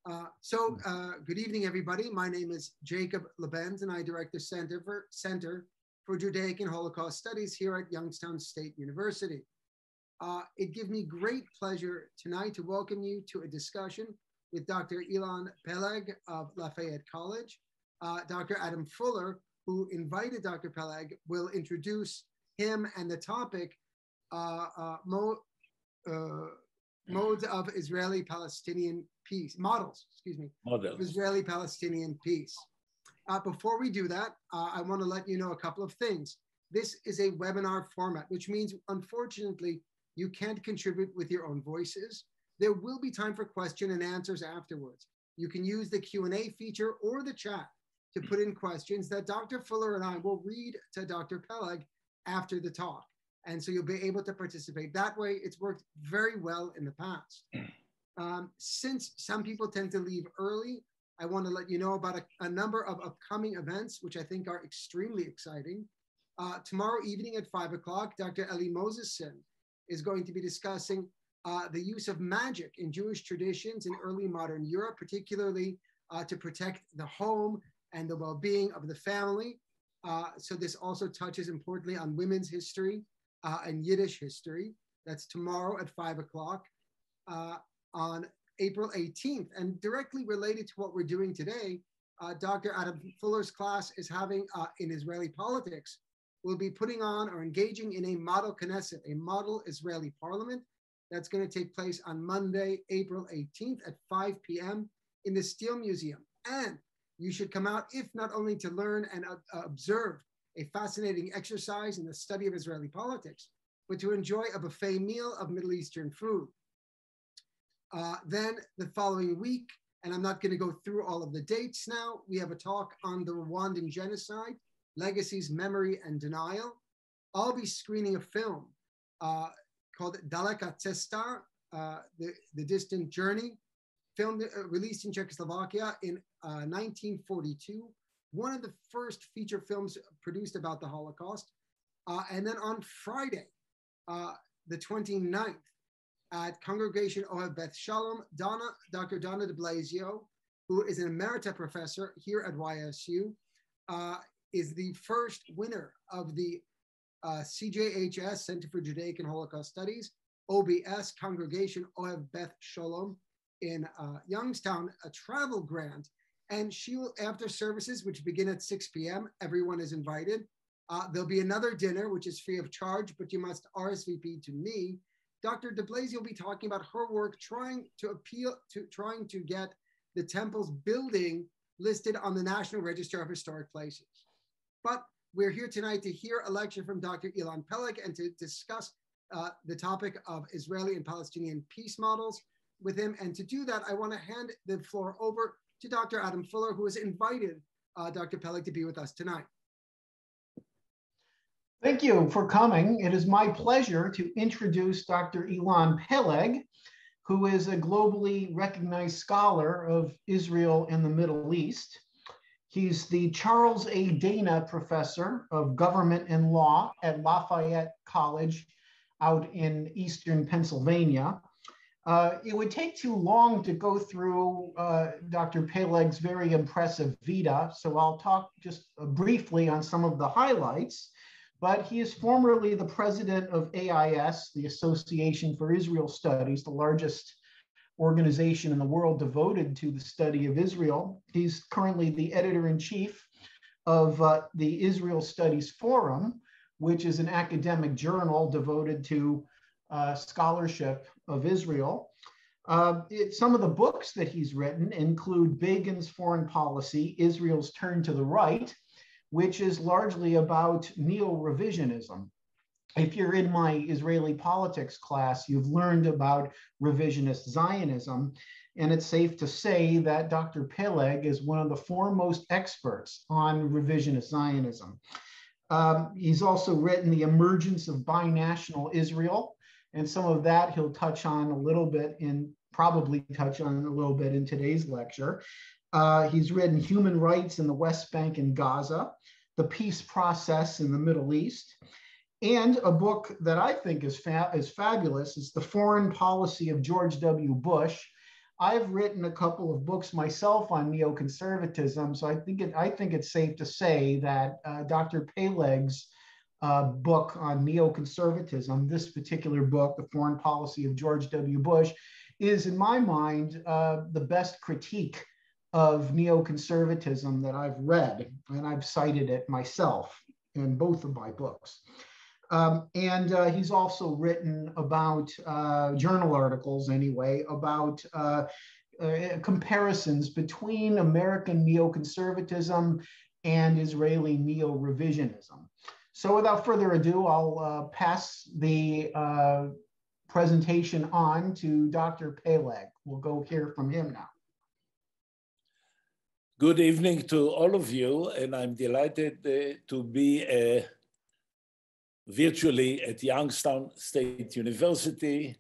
Good evening, everybody. My name is Jacob Lebens, and I direct the Center for Judaic and Holocaust Studies here at Youngstown State University. It gives me great pleasure tonight to welcome you to a discussion with Dr. Ilan Peleg of Lafayette College. Dr. Adam Fuller, who invited Dr. Peleg, will introduce him and the topic, modes of Israeli-Palestinian peace, models of Israeli-Palestinian peace. Before we do that, I want to let you know a couple of things. This is a webinar format, which means, unfortunately, you can't contribute with your own voices. There will be time for question and answers afterwards. You can use the Q&A feature or the chat to put in questions that Dr. Fuller and I will read to Dr. Peleg after the talk. And so you'll be able to participate that way. It's worked very well in the past. Since some people tend to leave early, I want to let you know about a number of upcoming events, which I think are extremely exciting. Tomorrow evening at 5 o'clock, Dr. Eli Mosesson is going to be discussing the use of magic in Jewish traditions in early modern Europe, particularly to protect the home and the well-being of the family. So this also touches importantly on women's history and Yiddish history. That's tomorrow at 5 o'clock. On April 18th, and directly related to what we're doing today, Dr. Adam Fuller's class is having in Israeli politics. We'll be putting on or engaging in a model Knesset, a model Israeli parliament. That's going to take place on Monday, April 18th at 5 p.m. in the Steel Museum. And you should come out, if not only to learn and observe a fascinating exercise in the study of Israeli politics, but to enjoy a buffet meal of Middle Eastern food. Then the following week, and I'm not going to go through all of the dates now, we have a talk on the Rwandan genocide, legacies, memory, and denial. I'll be screening a film called Daleka Cesta, the Distant Journey, film released in Czechoslovakia in 1942, one of the first feature films produced about the Holocaust. And then on Friday, the 29th, at Congregation Ohev Beth Shalom, Dr. Donna de Blasio, who is an emerita professor here at YSU, is the first winner of the CJHS, Center for Judaic and Holocaust Studies, OBS, Congregation Ohev Beth Shalom in Youngstown, a travel grant. And she will, after services, which begin at 6 p.m., everyone is invited. There'll be another dinner, which is free of charge, but you must RSVP to me. Dr. de Blasio will be talking about her work trying to get the temple's building listed on the National Register of Historic Places. But we're here tonight to hear a lecture from Dr. Ilan Peleg and to discuss the topic of Israeli and Palestinian peace models with him. And to do that, I want to hand the floor over to Dr. Adam Fuller, who has invited Dr. Peleg to be with us tonight. Thank you for coming. It is my pleasure to introduce Dr. Ilan Peleg, who is a globally recognized scholar of Israel and the Middle East. He's the Charles A. Dana Professor of Government and Law at Lafayette College out in Eastern Pennsylvania. It would take too long to go through Dr. Peleg's very impressive vita, so I'll talk just briefly on some of the highlights. But he is formerly the president of AIS, the Association for Israel Studies, the largest organization in the world devoted to the study of Israel. He's currently the editor-in-chief of the Israel Studies Forum, which is an academic journal devoted to scholarship of Israel. Some of the books that he's written include Begin's Foreign Policy, Israel's Turn to the Right, which is largely about neo-revisionism. If you're in my Israeli politics class, you've learned about revisionist Zionism, and it's safe to say that Dr. Peleg is one of the foremost experts on revisionist Zionism. He's also written The Emergence of Binational Israel, and some of that he'll touch on a little bit probably touch on a little bit in today's lecture. He's written Human Rights in the West Bank and Gaza, The Peace Process in the Middle East, and a book that I think is fabulous is The Foreign Policy of George W. Bush, I've written a couple of books myself on neoconservatism, so I think it's safe to say that Dr. Peleg's book on neoconservatism, this particular book, The Foreign Policy of George W. Bush, is, in my mind, the best critique of neoconservatism that I've read, and I've cited it myself in both of my books. And he's also written about journal articles, anyway, about comparisons between American neoconservatism and Israeli neo-revisionism. So without further ado, I'll pass the presentation on to Dr. Peleg. We'll go hear from him now. Good evening to all of you, and I'm delighted to be virtually at Youngstown State University.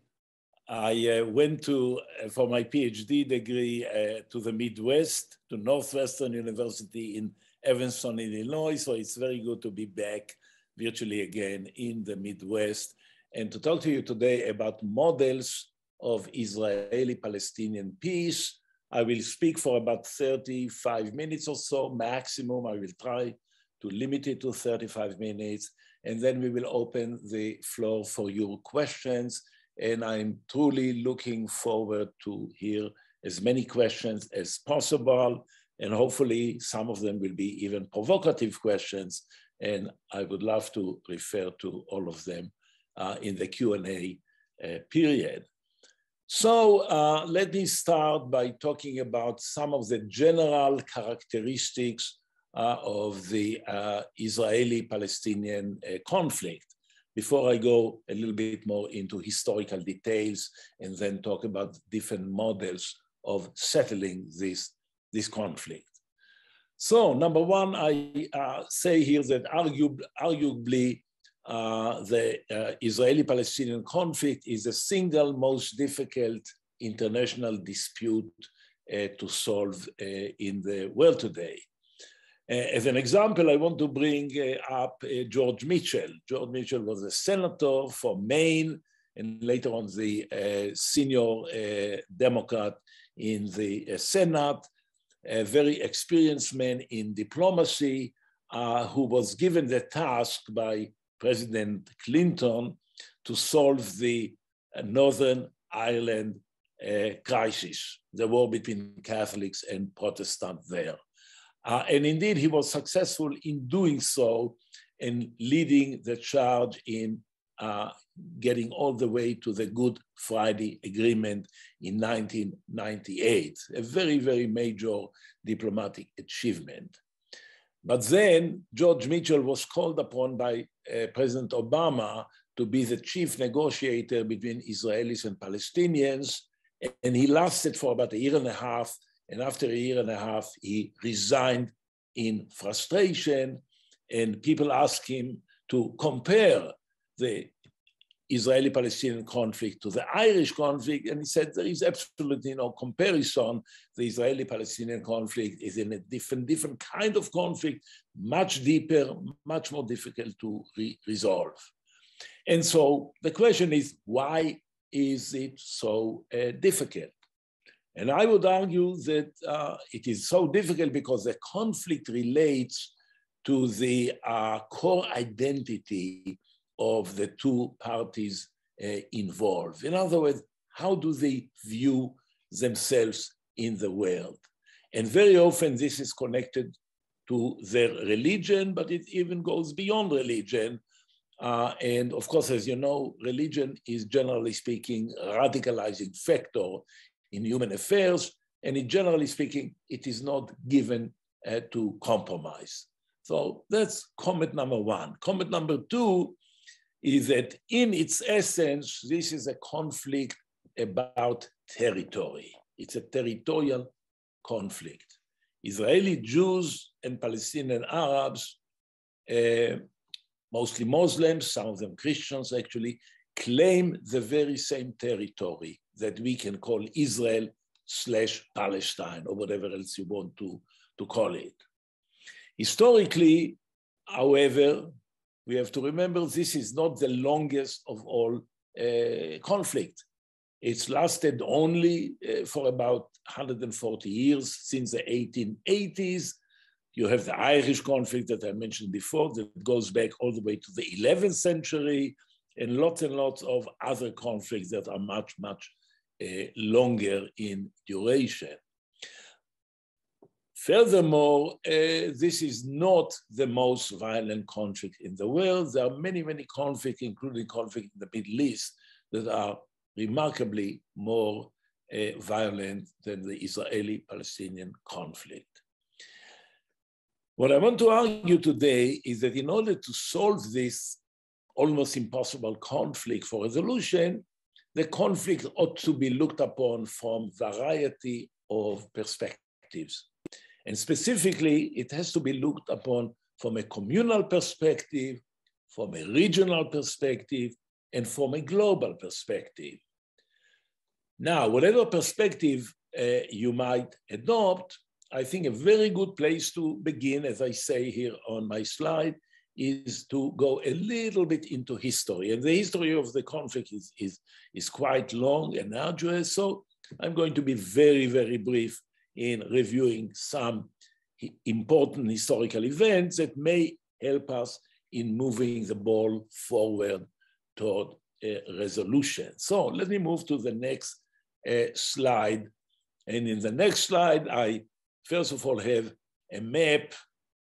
I went for my PhD degree to the Midwest, to Northwestern University in Evanston, Illinois. So it's very good to be back virtually again in the Midwest and to talk to you today about models of Israeli-Palestinian peace. I will speak for about 35 minutes or so maximum. I will try to limit it to 35 minutes. And then we will open the floor for your questions. And I'm truly looking forward to hear as many questions as possible. And hopefully some of them will be even provocative questions. And I would love to refer to all of them in the Q&A period. So let me start by talking about some of the general characteristics of the Israeli-Palestinian conflict before I go a little bit more into historical details and then talk about different models of settling this conflict. So number one, I say here that arguably the Israeli-Palestinian conflict is the single most difficult international dispute to solve in the world today. As an example, I want to bring up George Mitchell. George Mitchell was a senator for Maine and later on the senior Democrat in the Senate, a very experienced man in diplomacy who was given the task by President Clinton to solve the Northern Ireland crisis, the war between Catholics and Protestants there. And indeed, he was successful in doing so and leading the charge in getting all the way to the Good Friday Agreement in 1998, a very, very major diplomatic achievement. But then George Mitchell was called upon by President Obama to be the chief negotiator between Israelis and Palestinians, and he lasted for about a year and a half. And after a year and a half, he resigned in frustration, and people asked him to compare the Israeli-Palestinian conflict to the Irish conflict, and he said there is absolutely no comparison. The Israeli-Palestinian conflict is in a different kind of conflict, much deeper, much more difficult to resolve. And so the question is, why is it so difficult? And I would argue that it is so difficult because the conflict relates to the core identity of the two parties involved. In other words, how do they view themselves in the world? And very often this is connected to their religion, but it even goes beyond religion. And of course, as you know, religion is generally speaking a radicalizing factor in human affairs, and generally speaking, it is not given to compromise. So that's comment number one. Comment number two is that in its essence, this is a conflict about territory. It's a territorial conflict. Israeli Jews and Palestinian Arabs, mostly Muslims, some of them Christians actually, claim the very same territory that we can call Israel/Palestine, or whatever else you want to call it. Historically, however, we have to remember this is not the longest of all conflict. It's lasted only for about 140 years, since the 1880s. You have the Irish conflict that I mentioned before that goes back all the way to the 11th century, and lots of other conflicts that are much longer in duration. Furthermore, this is not the most violent conflict in the world. There are many conflicts, including conflict in the Middle East, that are remarkably more violent than the Israeli-Palestinian conflict. What I want to argue today is that in order to solve this almost impossible conflict for resolution, the conflict ought to be looked upon from a variety of perspectives. And specifically, it has to be looked upon from a communal perspective, from a regional perspective, and from a global perspective. Now, whatever perspective you might adopt, I think a very good place to begin, as I say here on my slide, is to go a little bit into history. And the history of the conflict is quite long and arduous, so I'm going to be very brief in reviewing some important historical events that may help us in moving the ball forward toward a resolution. So let me move to the next slide. And in the next slide, I first of all have a map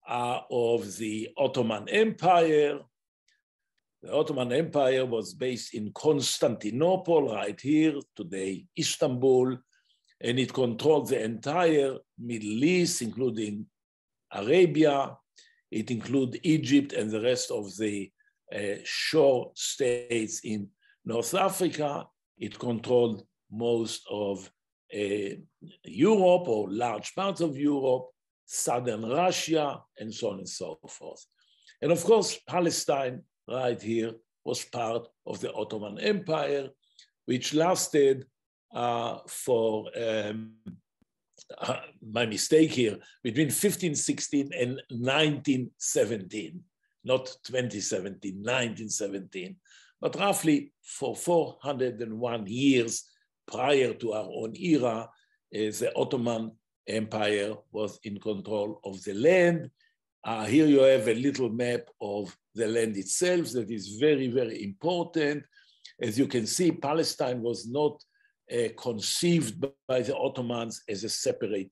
of the Ottoman Empire. The Ottoman Empire was based in Constantinople, right here, today Istanbul, and it controlled the entire Middle East, including Arabia. It included Egypt and the rest of the shore states in North Africa. It controlled most of Europe, or large parts of Europe, southern Russia, and so on and so forth. And of course, Palestine, right here, was part of the Ottoman Empire, which lasted for, my mistake here, between 1516 and 1917, not 2017, 1917, but roughly for 401 years prior to our own era, the Ottoman Empire was in control of the land. Here you have a little map of the land itself that is very important. As you can see, Palestine was not conceived by the Ottomans as a separate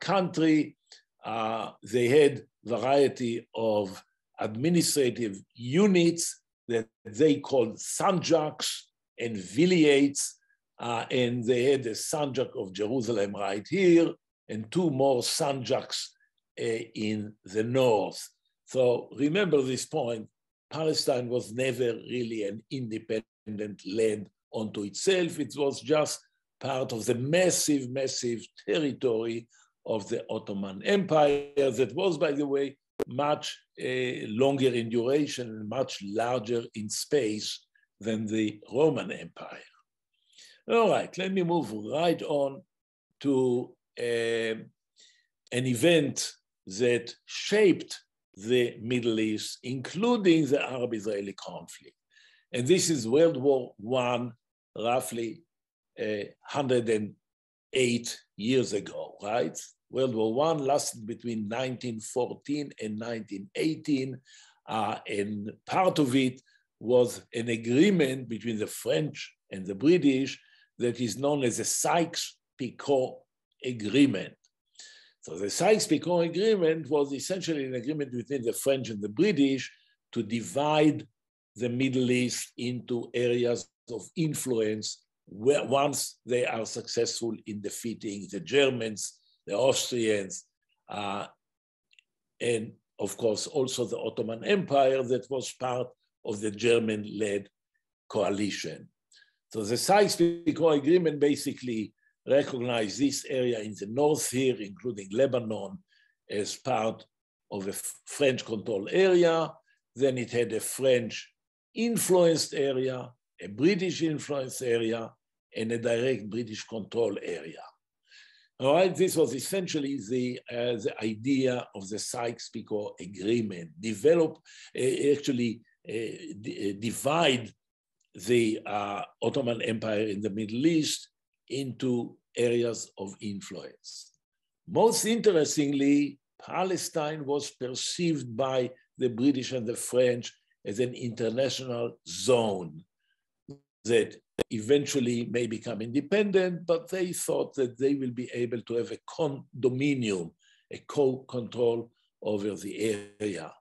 country. They had variety of administrative units that they called sanjaks and vilayates, and they had the sanjak of Jerusalem right here, and two more sanjaks in the north. So remember this point, Palestine was never really an independent land unto itself. It was just part of the massive territory of the Ottoman Empire that was, by the way, much longer in duration and much larger in space than the Roman Empire. All right, let me move right on to an event that shaped the Middle East, including the Arab-Israeli conflict. And this is World War I, roughly 108 years ago, right? World War I lasted between 1914 and 1918, and part of it was an agreement between the French and the British that is known as the Sykes-Picot Agreement. So the Sykes-Picot Agreement was essentially an agreement between the French and the British to divide the Middle East into areas of influence where once they are successful in defeating the Germans, the Austrians, and of course also the Ottoman Empire that was part of the German-led coalition. So the Sykes-Picot Agreement basically recognized this area in the north here, including Lebanon, as part of a French-controlled area. Then it had a French-influenced area, a British-influenced area, and a direct British control area. All right, this was essentially the idea of the Sykes-Picot Agreement, divide the Ottoman Empire in the Middle East into areas of influence. Most interestingly, Palestine was perceived by the British and the French as an international zone that eventually may become independent, but they thought that they will be able to have a condominium, a co-control over the area.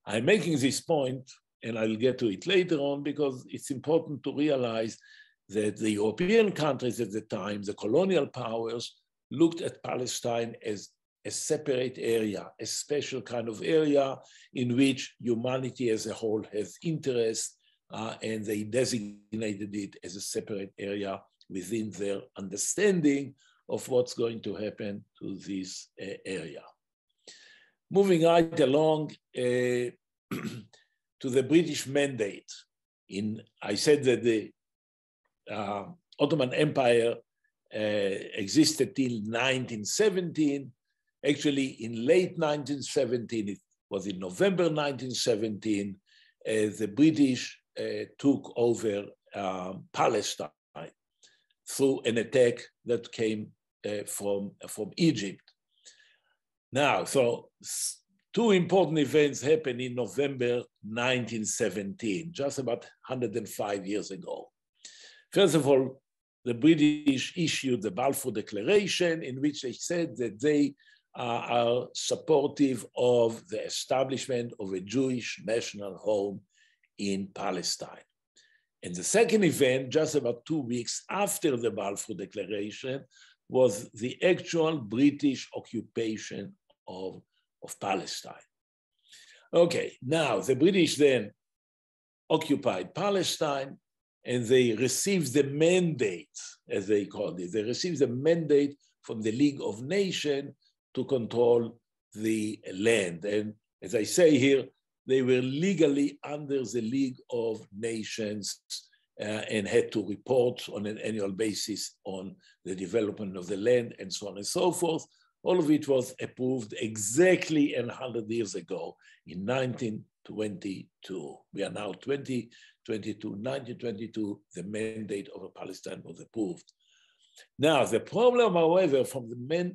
I'm making this point, and I'll get to it later on, because it's important to realize that the European countries at the time, the colonial powers, looked at Palestine as a separate area, a special kind of area in which humanity as a whole has interest, and they designated it as a separate area within their understanding of what's going to happen to this area. Moving right along to the British mandate. I said that the Ottoman Empire existed till 1917. Actually, in late 1917, it was in November 1917, the British took over Palestine through an attack that came from Egypt. Now, so two important events happened in November 1917, just about 105 years ago. First of all, the British issued the Balfour Declaration, in which they said that they are supportive of the establishment of a Jewish national home in Palestine. And the second event, just about 2 weeks after the Balfour Declaration, was the actual British occupation of Palestine. Okay, now the British then occupied Palestine, and they received the mandate, as they called it. They received the mandate from the League of Nations to control the land. And as I say here, they were legally under the League of Nations and had to report on an annual basis on the development of the land and so on and so forth. All of it was approved exactly 100 years ago in 1922. We are now 2022, 1922, the mandate over Palestine was approved. Now, the problem, however,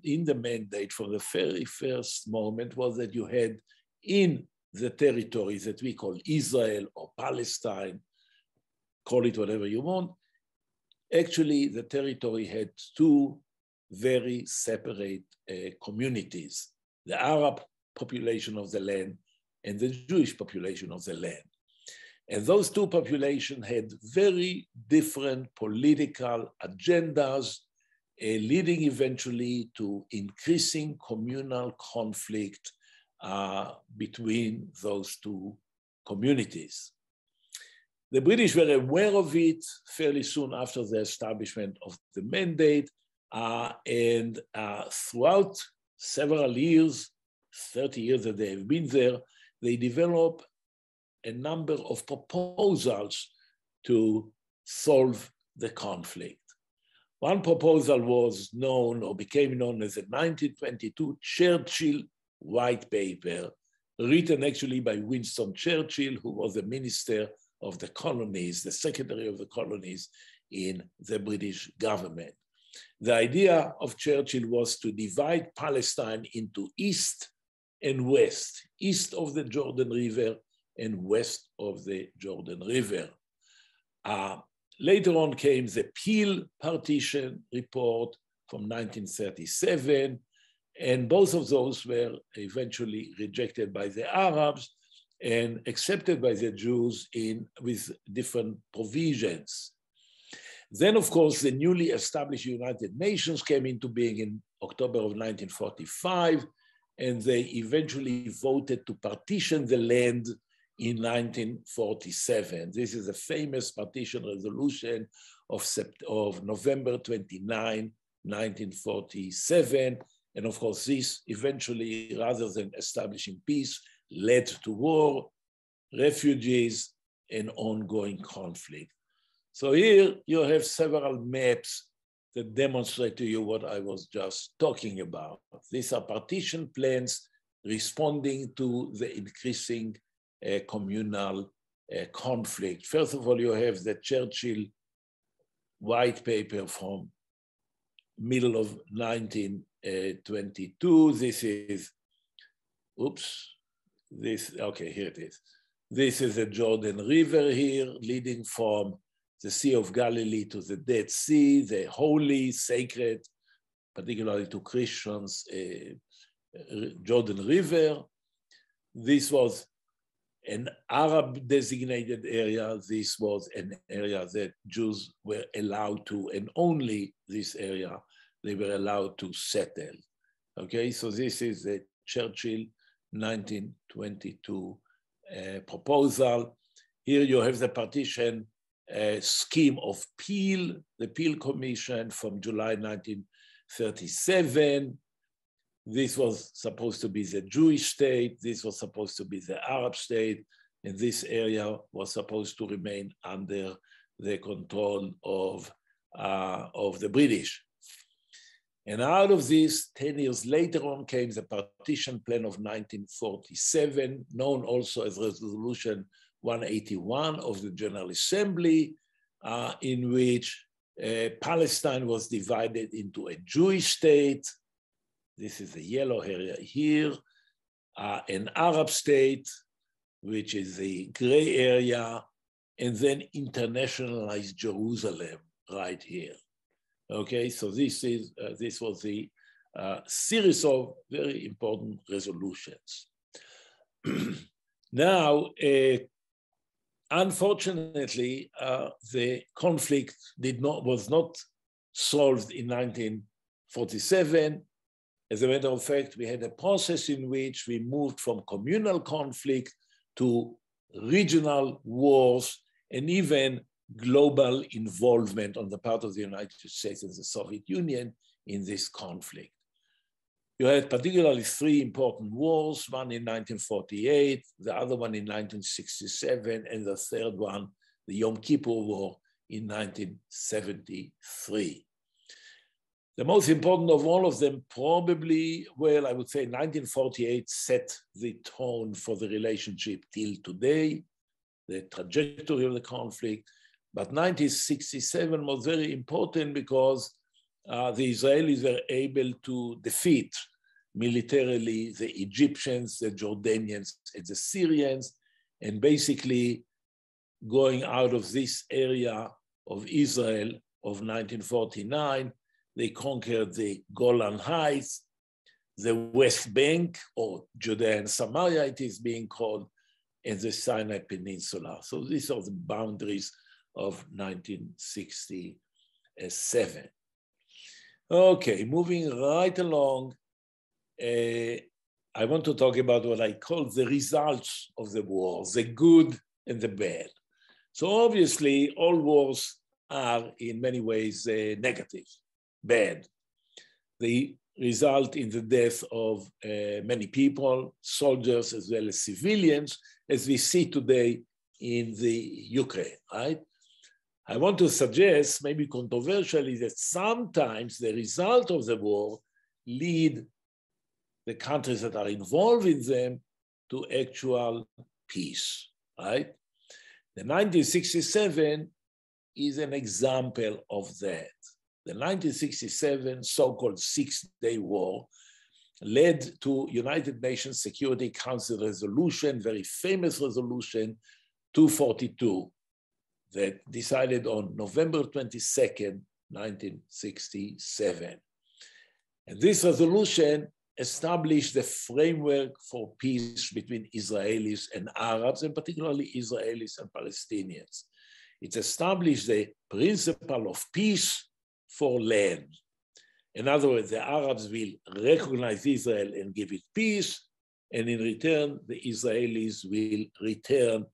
in the mandate from the very first moment was that you had in the territories that we call Israel or Palestine, call it whatever you want, actually the territory had two very separate communities, the Arab population of the land and the Jewish population of the land. And those two populations had very different political agendas, leading eventually to increasing communal conflict between those two communities. The British were aware of it fairly soon after the establishment of the mandate, and throughout several years, 30 years that they have been there, they developed a number of proposals to solve the conflict. One proposal was known or became known as the 1922 Churchill White Paper, written actually by Winston Churchill, who was the minister of the colonies, the secretary of the colonies in the British government. The idea of Churchill was to divide Palestine into east and west, east of the Jordan River and west of the Jordan River. Later on came the Peel Partition Report from 1937, and both of those were eventually rejected by the Arabs and accepted by the Jews with different provisions. Then, of course, the newly established United Nations came into being in October of 1945, and they eventually voted to partition the land in 1947. This is a famous partition resolution of November 29, 1947. And of course, this eventually, rather than establishing peace, led to war, refugees, and ongoing conflict. So here you have several maps that demonstrate to you what I was just talking about. These are partition plans responding to the increasing communal conflict. First of all, you have the Churchill white paper from middle of 1922. This is, okay, here it is. This is the Jordan River here, leading from the Sea of Galilee to the Dead Sea, the holy, sacred, particularly to Christians, Jordan River. This was an Arab designated area. This was an area that Jews were allowed to, and only this area, they were allowed to settle. Okay, so this is the Churchill 1922 proposal. Here you have the partition scheme of Peel, the Peel Commission from July 1937. This was supposed to be the Jewish state. This was supposed to be the Arab state. And this area was supposed to remain under the control of the British. And out of this, 10 years later on came the partition plan of 1947, known also as Resolution 181 of the General Assembly, in which Palestine was divided into a Jewish state. This is the yellow area here, an Arab state, which is the gray area, and then internationalized Jerusalem right here. Okay, so this was the series of very important resolutions. Now, unfortunately, the conflict was not solved in 1947. As a matter of fact, we had a process in which we moved from communal conflict to regional wars and even global involvement on the part of the United States and the Soviet Union in this conflict. You had particularly three important wars, one in 1948, the other one in 1967, and the third one, the Yom Kippur War in 1973. The most important of all of them probably, well, I would say 1948 set the tone for the relationship till today, the trajectory of the conflict. But 1967 was very important because the Israelis were able to defeat militarily the Egyptians, the Jordanians, and the Syrians, and basically going out of this area of Israel of 1949, they conquered the Golan Heights, the West Bank, or Judea and Samaria, it is being called, and the Sinai Peninsula. So these are the boundaries of 1967. Okay, moving right along, I want to talk about what I call the results of the war, the good and the bad. So obviously, all wars are in many ways negative, bad. They result in the death of many people, soldiers as well as civilians, as we see today in the Ukraine, right? I want to suggest, maybe controversially, that sometimes the result of the war lead the countries that are involved in them to actual peace, right? The 1967 is an example of that. The 1967 so-called Six-Day War led to United Nations Security Council resolution, very famous resolution 242, that decided on November 22nd, 1967. And this resolution established the framework for peace between Israelis and Arabs, and particularly Israelis and Palestinians. It established the principle of peace for land. In other words, the Arabs will recognize Israel and give it peace, and in return, the Israelis will return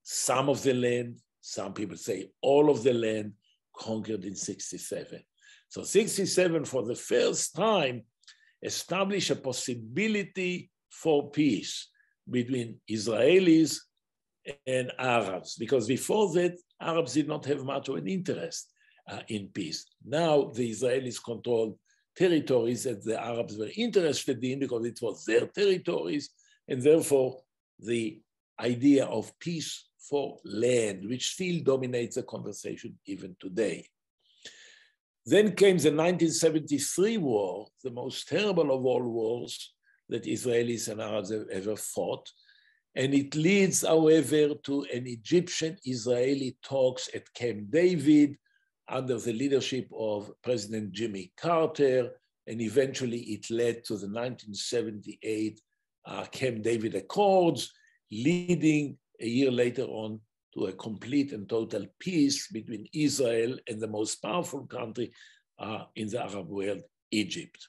some of the land, some people say all of the land, conquered in 67. So 67, for the first time, established a possibility for peace between Israelis and Arabs, because before that, Arabs did not have much of an interest in peace. Now the Israelis controlled territories that the Arabs were interested in because it was their territories, and therefore the idea of peace for land, which still dominates the conversation even today. Then came the 1973 war, the most terrible of all wars that Israelis and Arabs have ever fought. And it leads, however, to an Egyptian-Israeli talks at Camp David under the leadership of President Jimmy Carter, and eventually it led to the 1978 Camp David Accords, leading a year later on to a complete and total peace between Israel and the most powerful country in the Arab world, Egypt.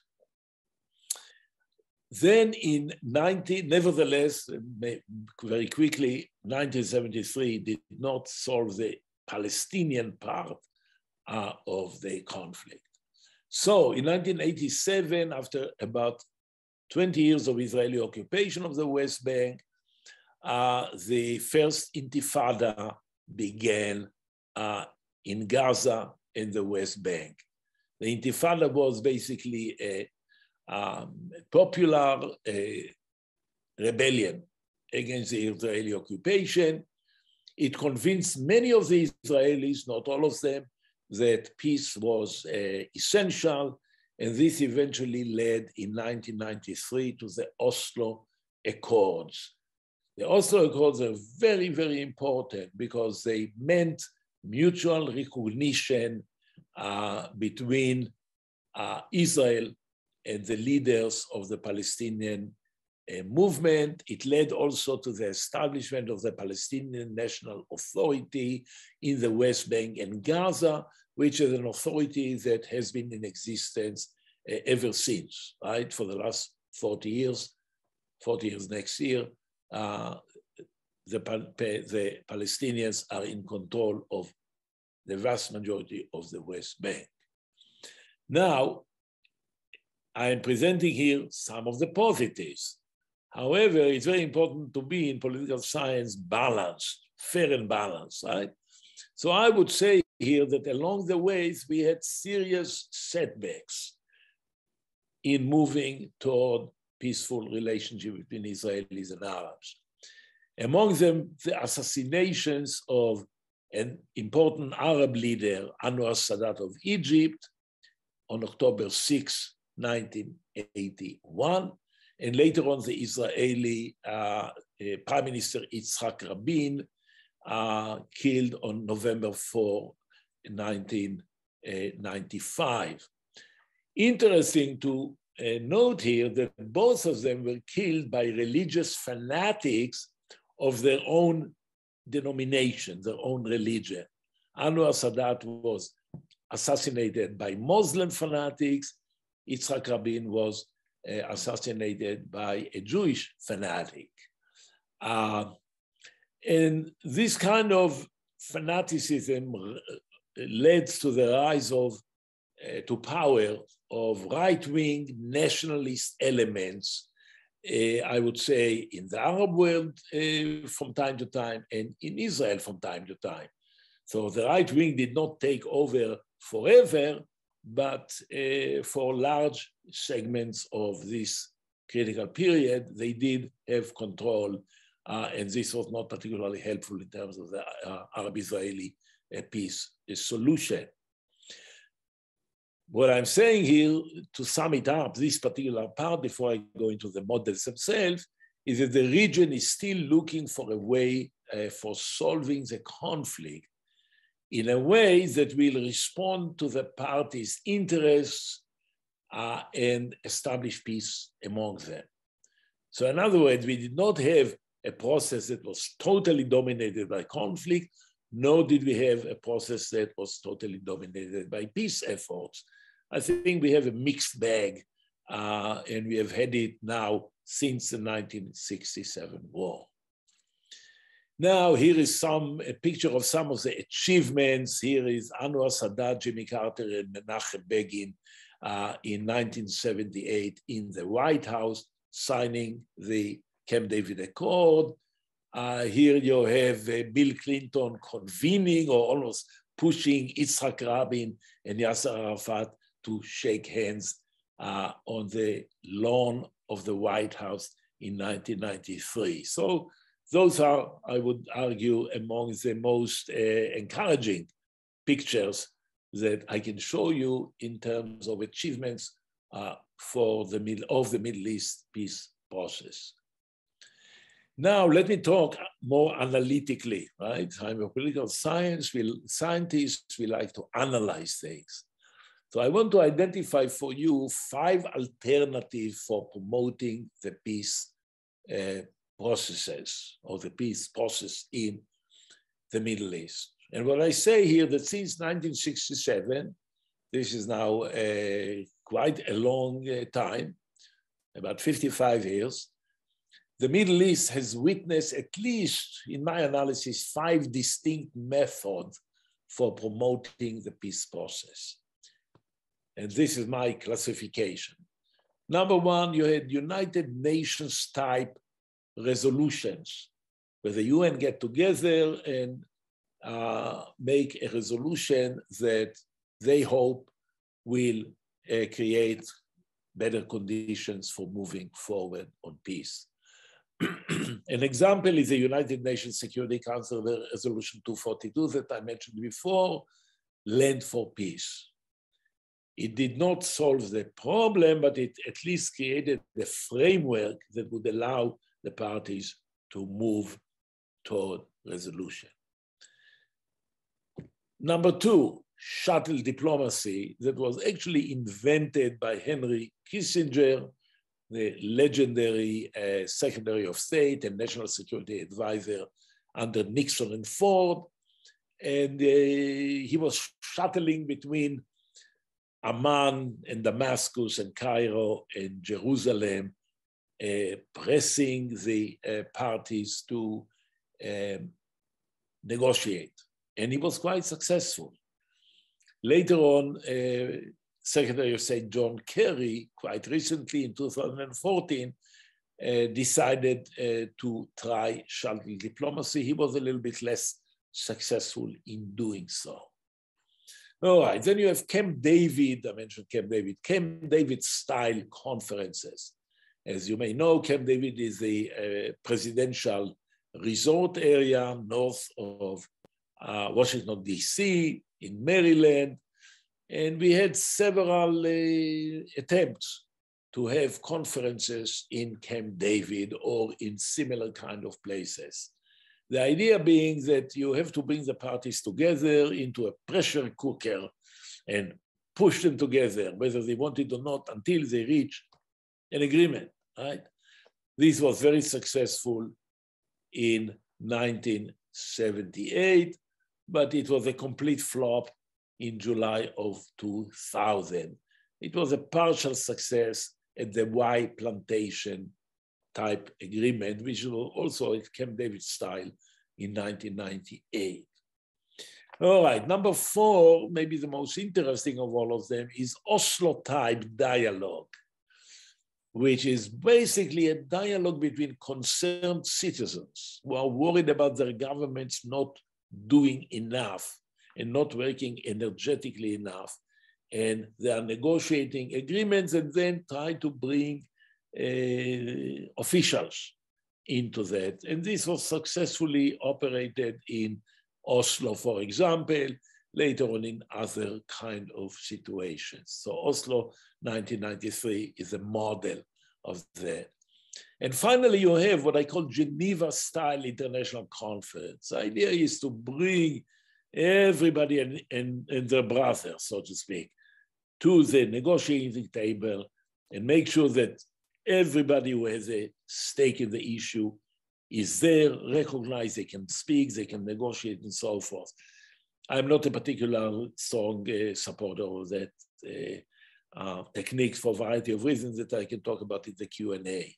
Then nevertheless, very quickly, 1973 did not solve the Palestinian part of the conflict. So in 1987, after about 20 years of Israeli occupation of the West Bank, the first intifada began in Gaza and the West Bank. The intifada was basically a popular rebellion against the Israeli occupation. It convinced many of the Israelis, not all of them, that peace was essential, and this eventually led in 1993 to the Oslo Accords. The Oslo Accords are very, very important because they meant mutual recognition between Israel and the leaders of the Palestinian movement. It led also to the establishment of the Palestinian National Authority in the West Bank and Gaza, which is an authority that has been in existence ever since, right? For the last 40 years next year, the Palestinians are in control of the vast majority of the West Bank. Now, I am presenting here some of the positives. However, it's very important to be in political science balanced, fair and balanced, right? So I would say here that along the ways, we had serious setbacks in moving toward peaceful relationship between Israelis and Arabs. Among them, the assassinations of an important Arab leader, Anwar Sadat of Egypt, on October 6, 1981, and later on the Israeli Prime Minister Yitzhak Rabin, killed on November 4, 1995. Interesting to note here that both of them were killed by religious fanatics of their own denomination, their own religion. Anwar Sadat was assassinated by Muslim fanatics. Yitzhak Rabin was assassinated by a Jewish fanatic. And this kind of fanaticism led to the rise to power of right-wing nationalist elements, I would say, in the Arab world from time to time and in Israel from time to time. So the right wing did not take over forever, but for large segments of this critical period, they did have control, and this was not particularly helpful in terms of the Arab-Israeli peace solution. What I'm saying here, to sum it up, this particular part, before I go into the models themselves, is that the region is still looking for a way for solving the conflict in a way that will respond to the parties' interests and establish peace among them. So in other words, we did not have a process that was totally dominated by conflict, nor did we have a process that was totally dominated by peace efforts. I think we have a mixed bag, and we have had it now since the 1967 war. Now, here is a picture of some of the achievements. Here is Anwar Sadat, Jimmy Carter, and Menachem Begin in 1978 in the White House, signing the Camp David Accord. Here you have Bill Clinton convening or almost pushing Yitzhak Rabin and Yasser Arafat to shake hands on the lawn of the White House in 1993. So those are, I would argue, among the most encouraging pictures that I can show you in terms of achievements for the Middle East peace process. Now, let me talk more analytically, right? I'm a political scientist, we like to analyze things. So I want to identify for you 5 alternatives for promoting the peace processes or the peace process in the Middle East. And what I say here that since 1967, this is now quite a long time, about 55 years, the Middle East has witnessed at least, in my analysis, 5 distinct methods for promoting the peace process. And this is my classification. Number 1, you had United Nations type resolutions, where the UN get together and make a resolution that they hope will create better conditions for moving forward on peace. An example is the United Nations Security Council Resolution 242 that I mentioned before, Land for Peace. It did not solve the problem, but it at least created the framework that would allow the parties to move toward resolution. Number 2, shuttle diplomacy that was actually invented by Henry Kissinger, the legendary Secretary of State and National Security Advisor under Nixon and Ford. And he was shuttling between Amman and Damascus and Cairo and Jerusalem, pressing the parties to negotiate. And he was quite successful. Later on, Secretary of State John Kerry, quite recently in 2014, decided to try shuttle diplomacy. He was a little bit less successful in doing so. All right, then you have Camp David. I mentioned Camp David style conferences. As you may know, Camp David is the presidential resort area north of Washington, D.C., in Maryland. And we had several attempts to have conferences in Camp David or in similar kind of places. The idea being that you have to bring the parties together into a pressure cooker and push them together, whether they want it or not, until they reach an agreement, right? This was very successful in 1978, but it was a complete flop in July of 2000. It was a partial success at the Y Plantation type agreement, which was also at Camp David style in 1998. All right, number 4, maybe the most interesting of all of them, is Oslo type dialogue, which is basically a dialogue between concerned citizens who are worried about their governments not doing enough and not working energetically enough. And they are negotiating agreements and then try to bring officials into that. And this was successfully operated in Oslo, for example, later on in other kind of situations. So Oslo 1993 is a model of that. And finally, you have what I call Geneva-style international conference. The idea is to bring everybody and their brothers, so to speak, to the negotiating table and make sure that everybody who has a stake in the issue is there, recognized, they can speak, they can negotiate, and so forth. I'm not a particular strong supporter of that technique for a variety of reasons that I can talk about in the Q&A.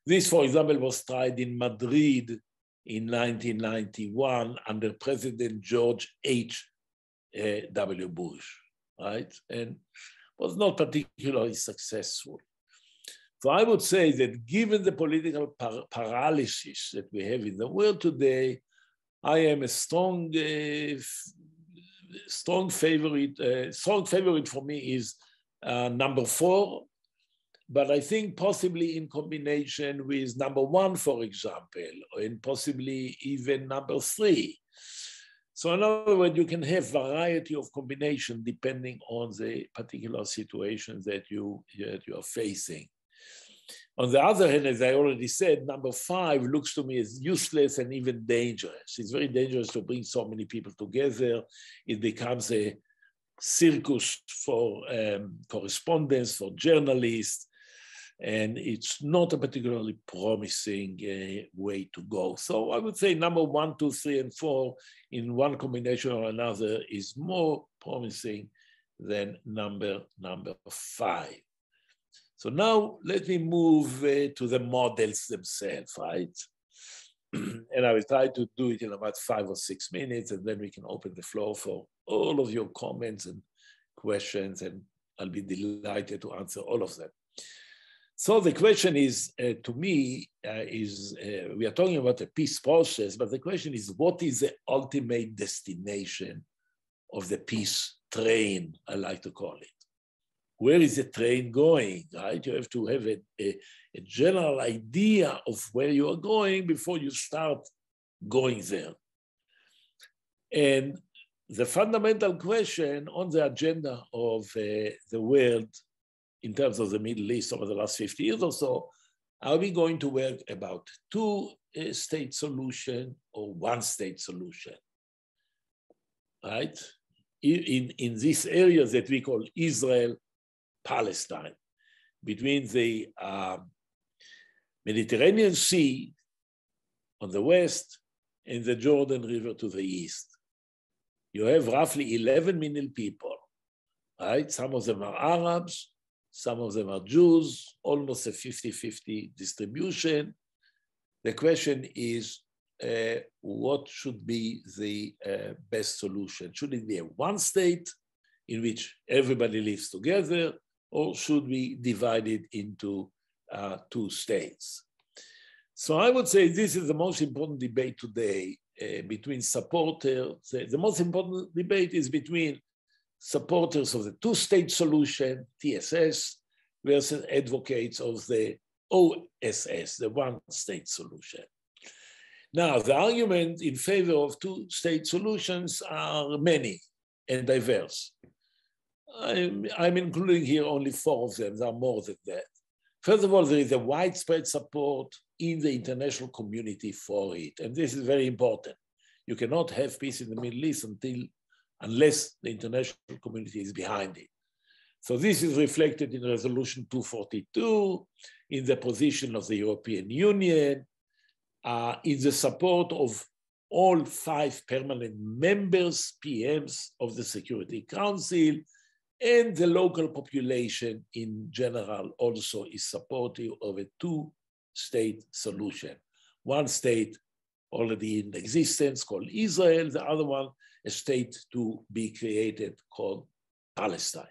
This, for example, was tried in Madrid in 1991 under President George H.W. Bush, right? And was not particularly successful. So I would say that given the political paralysis that we have in the world today, I am a strong favorite. Strong favorite for me is number 4, but I think possibly in combination with number one, for example, and possibly even number three. So in other words, you can have variety of combination depending on the particular situation that you are facing. On the other hand, as I already said, number five looks to me as useless and even dangerous. It's very dangerous to bring so many people together. It becomes a circus for correspondence, for journalists, and it's not a particularly promising way to go. So I would say number 1, 2, 3, and 4 in one combination or another is more promising than number 5. So now let me move to the models themselves, right? And I will try to do it in about 5 or 6 minutes, and then we can open the floor for all of your comments and questions, and I'll be delighted to answer all of them. So the question is, to me, we are talking about a peace process, but the question is, what is the ultimate destination of the peace train, I like to call it? Where is the train going, right? You have to have a general idea of where you are going before you start going there. And the fundamental question on the agenda of the world in terms of the Middle East over the last 50 years or so, are we going to work about two-state solution or one-state solution, right? In these areas that we call Israel-Palestine, between the Mediterranean Sea on the west and the Jordan River to the east. You have roughly 11 million people, right? Some of them are Arabs, some of them are Jews, almost a 50-50 distribution. The question is, what should be the best solution? Should it be a one state in which everybody lives together, or should we divide it into 2 states? So I would say this is the most important debate today between supporters. The most important debate is between supporters of the 2-state solution, TSS, versus advocates of the OSS, the one-state solution. Now, the arguments in favor of 2-state solutions are many and diverse. I'm including here only 4 of them. There are more than that. First of all, there is a widespread support in the international community for it, and this is very important. You cannot have peace in the Middle East unless the international community is behind it. So this is reflected in Resolution 242, in the position of the European Union, in the support of all 5 permanent members, PMs of the Security Council, and the local population in general also is supportive of a 2-state solution. One state already in existence called Israel, the other one a state to be created called Palestine.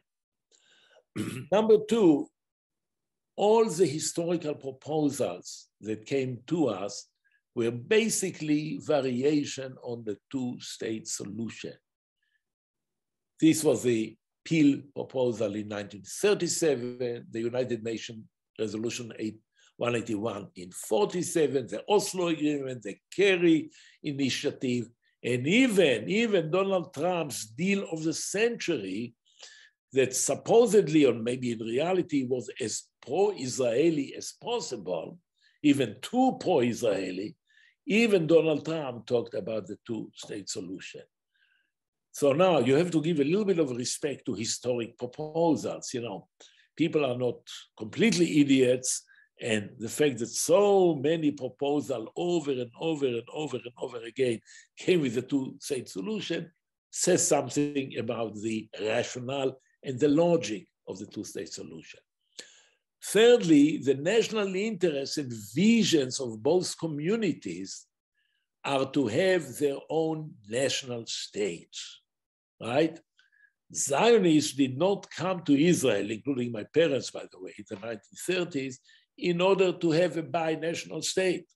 Number 2, all the historical proposals that came to us were basically variation on the 2-state solution. This was the Peel proposal in 1937, the United Nations Resolution 181 in 47, the Oslo Agreement, the Kerry Initiative, and even Donald Trump's deal of the century that supposedly, or maybe in reality, was as pro-Israeli as possible, even too pro-Israeli. Even Donald Trump talked about the 2-state solution. So now you have to give a little bit of respect to historic proposals. You know, people are not completely idiots, and the fact that so many proposals over and over and over and over again came with the 2-state solution says something about the rationale and the logic of the 2-state solution. Thirdly, the national interests and visions of both communities are to have their own national states, right? Zionists did not come to Israel, including my parents, by the way, in the 1930s, in order to have a binational state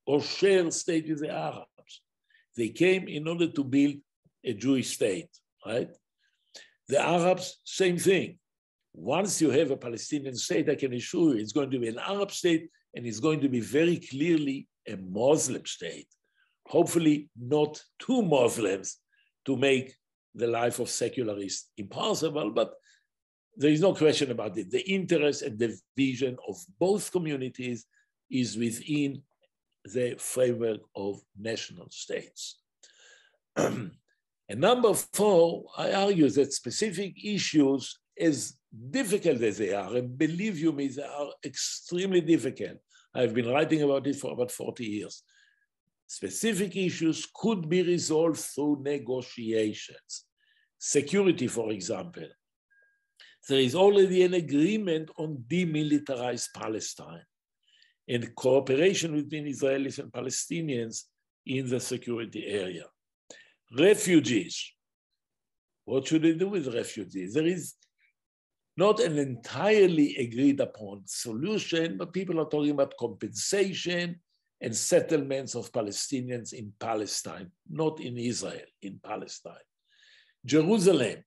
or share state with the Arabs. They came in order to build a Jewish state, right? The Arabs, same thing. once you have a Palestinian state, I can assure you it's going to be an Arab state, and it's going to be very clearly a Muslim state. Hopefully not two Muslims to make the life of secularists impossible, but there is no question about it. The interest and the vision of both communities is within the framework of national states. And number four, I argue that specific issues, as difficult as they are, and believe you me, they are extremely difficult. I've been writing about it for about 40 years. Specific issues could be resolved through negotiations. Security, for example. There is already an agreement on demilitarized Palestine and cooperation between Israelis and Palestinians in the security area. Refugees. What should they do with refugees? There is not an entirely agreed upon solution, but people are talking about compensation and settlements of Palestinians in Palestine, not in Israel, in Palestine. Jerusalem.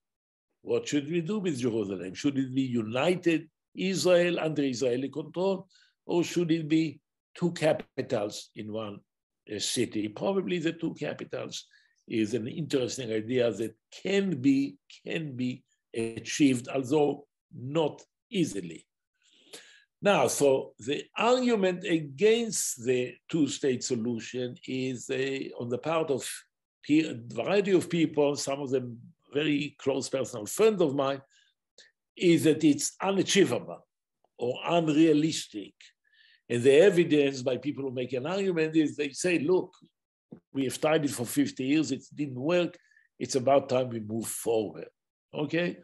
What should we do with Jerusalem? Should it be united Israel under Israeli control, or should it be two capitals in one city? Probably the two capitals is an interesting idea that can be achieved, although not easily. Now, so the argument against the two-state solution is on the part of a variety of people, some of them very close personal friends of mine, is that it's unachievable or unrealistic. And the evidence by people who make an argument is they say, look, we have tried it for 50 years, it didn't work, it's about time we move forward, okay?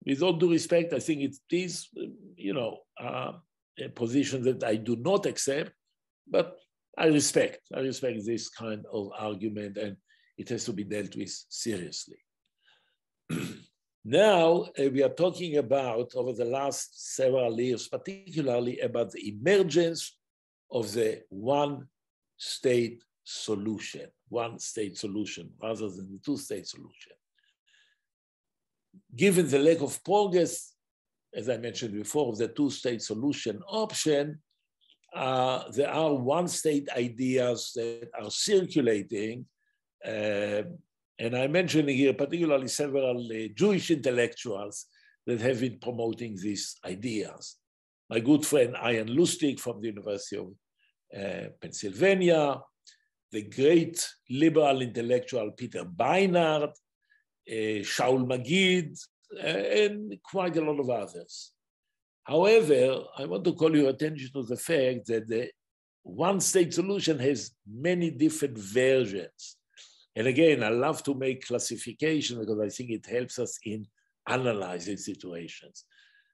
With all due respect, I think it is, a position that I do not accept, but I respect this kind of argument, and it has to be dealt with seriously. Now, we are talking about, over the last several years, particularly about the emergence of the one-state solution rather than the two-state solution. Given the lack of progress, as I mentioned before, of the two-state solution option, there are one-state ideas that are circulating, and I'm mentioning here particularly several Jewish intellectuals that have been promoting these ideas. My good friend Ian Lustig from the University of Pennsylvania, the great liberal intellectual Peter Beinart, Shaul Magid, and quite a lot of others. However, I want to call your attention to the fact that the one-state solution has many different versions. And again, I love to make classification because I think it helps us in analyzing situations.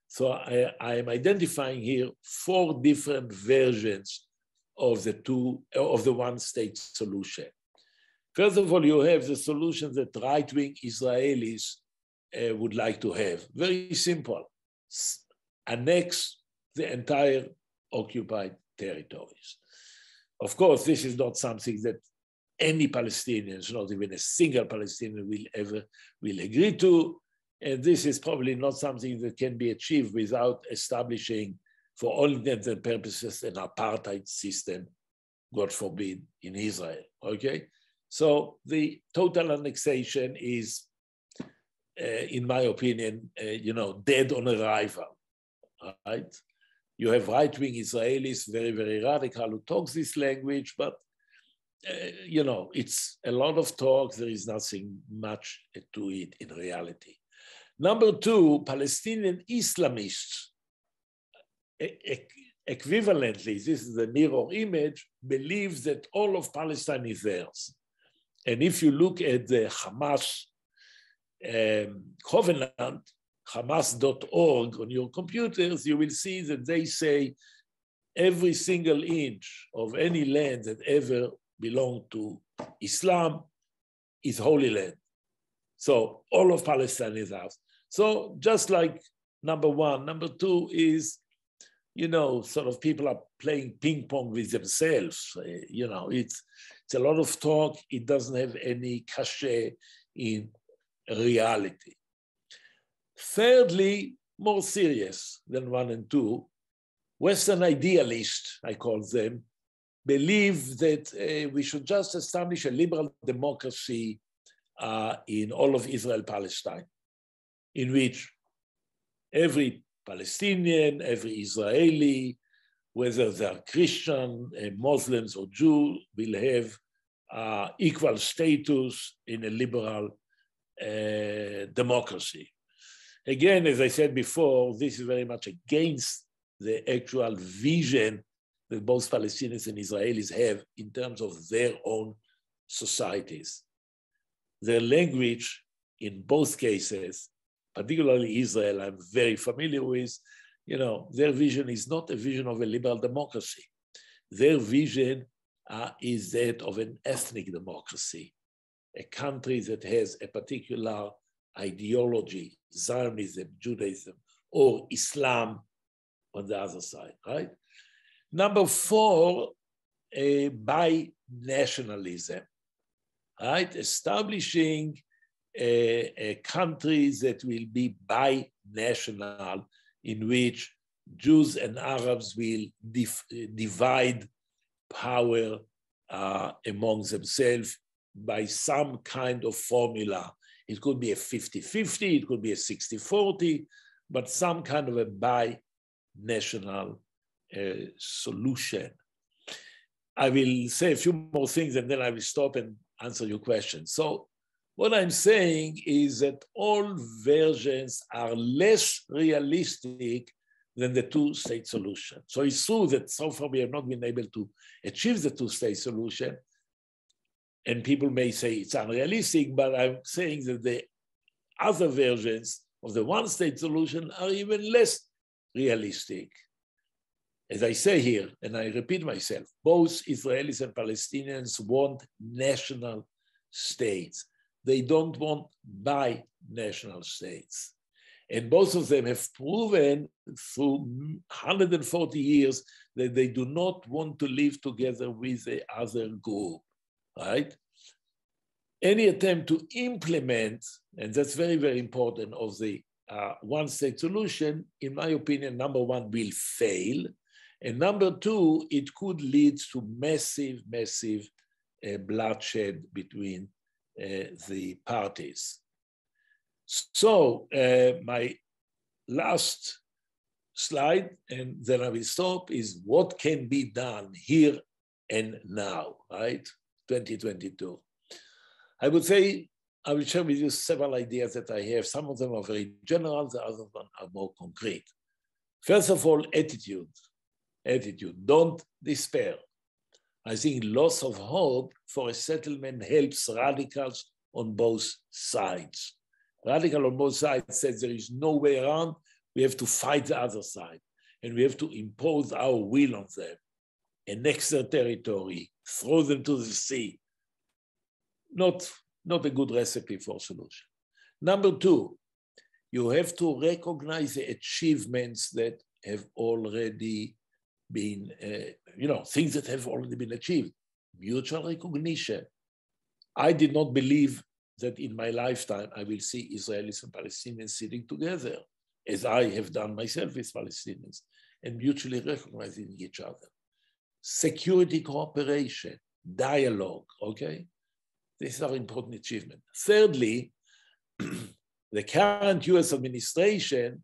So I am identifying here 4 different versions of the one-state solution. First of all, you have the solution that right-wing Israelis would like to have. Very simple. Annex the entire occupied territories. Of course, this is not something that any Palestinians, not even a single Palestinian, will agree to. And this is probably not something that can be achieved without establishing, for all intents and purposes, an apartheid system, God forbid, in Israel, okay? So the total annexation is, in my opinion, dead on arrival, right? You have right-wing Israelis, very, very radical, who talk this language, but it's a lot of talk. There is nothing much to it in reality. Number 2, Palestinian Islamists, equivalently, this is the mirror image, believe that all of Palestine is theirs. And if you look at the Hamas covenant, hamas.org on your computers, you will see that they say every single inch of any land that ever belonged to Islam is Holy Land. So all of Palestine is ours. So just like number 1, number 2 is, sort of people are playing ping pong with themselves. It's a lot of talk. It doesn't have any cachet in reality. Thirdly, more serious than 1 and 2, Western idealists, I call them, believe that we should just establish a liberal democracy in all of Israel-Palestine, in which every Palestinian, every Israeli, whether they're Christian, Muslims, or Jew, will have equal status in a liberal democracy. Again, as I said before, this is very much against the actual vision that both Palestinians and Israelis have in terms of their own societies. Their language in both cases, particularly Israel, I'm very familiar with, their vision is not a vision of a liberal democracy. Their vision is that of an ethnic democracy, a country that has a particular ideology, Zionism, Judaism, or Islam on the other side, right? Number 4, binationalism, right? Establishing a country that will be binational, in which Jews and Arabs will divide power among themselves by some kind of formula. It could be a 50-50, it could be a 60-40, but some kind of a binational solution. I will say a few more things and then I will stop and answer your question. So what I'm saying is that all versions are less realistic than the two-state solution. So it's true that so far we have not been able to achieve the two-state solution, and people may say it's unrealistic, but I'm saying that the other versions of the one-state solution are even less realistic. As I say here, and I repeat myself, both Israelis and Palestinians want national states. They don't want binational states. And both of them have proven through 140 years that they do not want to live together with the other group, right? Any attempt to implement, and that's very, very important, of the one-state solution, in my opinion, number 1, will fail. And number 2, it could lead to massive, massive bloodshed between the parties. So my last slide, and then I will stop, is what can be done here and now, right? 2022. I would say, I will share with you several ideas that I have. Some of them are very general, the other ones are more concrete. First of all, attitude. Don't despair. I think loss of hope for a settlement helps radicals on both sides. Radical on both sides says there is no way around. We have to fight the other side, and we have to impose our will on them, annex their territory, throw them to the sea. Not a good recipe for solution. Number 2, you have to recognize the achievements that have already been, things that have already been achieved. Mutual recognition. I did not believe that in my lifetime I will see Israelis and Palestinians sitting together, as I have done myself with Palestinians, and mutually recognizing each other. Security cooperation, dialogue, okay? These are important achievements. Thirdly, the current US administration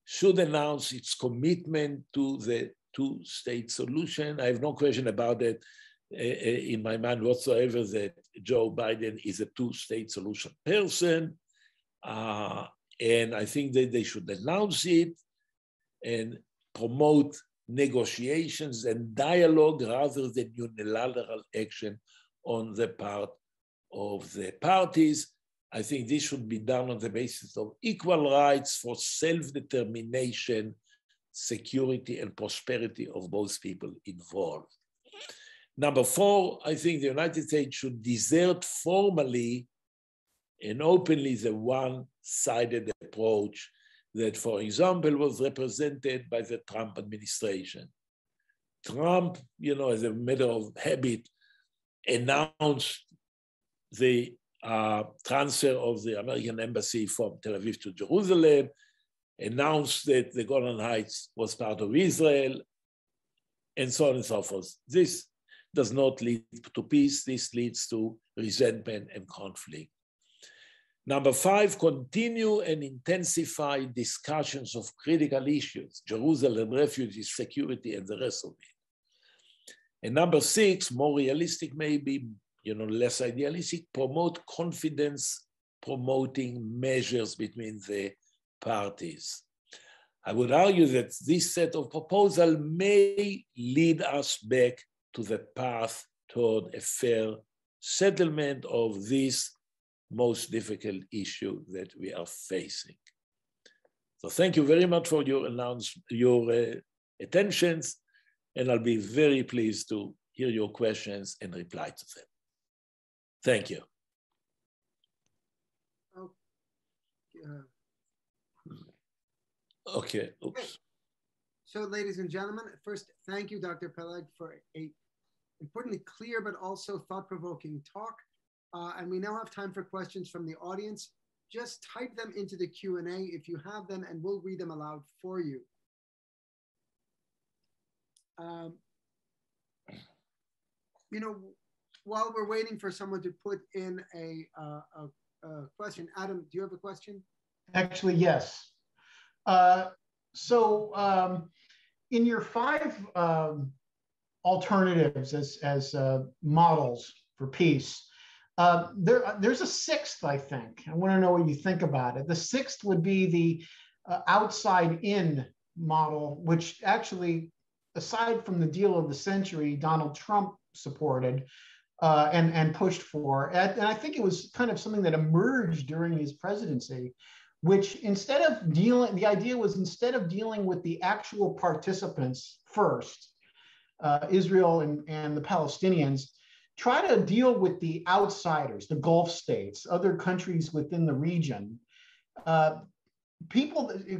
should announce its commitment to the two-state solution. I have no question about it in my mind whatsoever that Joe Biden is a two-state solution person. And I think that they should announce it and promote negotiations and dialogue rather than unilateral action on the part of the parties. I think this should be done on the basis of equal rights for self-determination, security, and prosperity of both people involved. Number 4, I think the United States should desert formally and openly the one-sided approach that, for example, was represented by the Trump administration. Trump, as a matter of habit, announced the transfer of the American embassy from Tel Aviv to Jerusalem. announced that the Golan Heights was part of Israel, and so on and so forth. This does not lead to peace. This leads to resentment and conflict. Number 5, continue and intensify discussions of critical issues, Jerusalem, refugees, security, and the rest of it. And number 6, more realistic maybe, less idealistic, promote confidence promoting measures between the parties. I would argue that this set of proposals may lead us back to the path toward a fair settlement of this most difficult issue that we are facing. So thank you very much for your attentions, and I'll be very pleased to hear your questions and reply to them. Thank you. Okay, oops. Okay. So ladies and gentlemen, first, thank you, Dr. Peleg, for a importantly clear but also thought-provoking talk. And we now have time for questions from the audience. Just type them into the Q&A if you have them, and we'll read them aloud for you. While we're waiting for someone to put in a question, Adam, do you have a question? Actually, yes. In your 5 alternatives as models for peace, there's a 6th, I think. I want to know what you think about it. The 6th would be the outside-in model, which actually, aside from the deal of the century, Donald Trump supported and pushed for. And I think it was kind of something that emerged during his presidency, which instead of dealing with the actual participants first, Israel and the Palestinians, try to deal with the outsiders, the Gulf states, other countries within the region,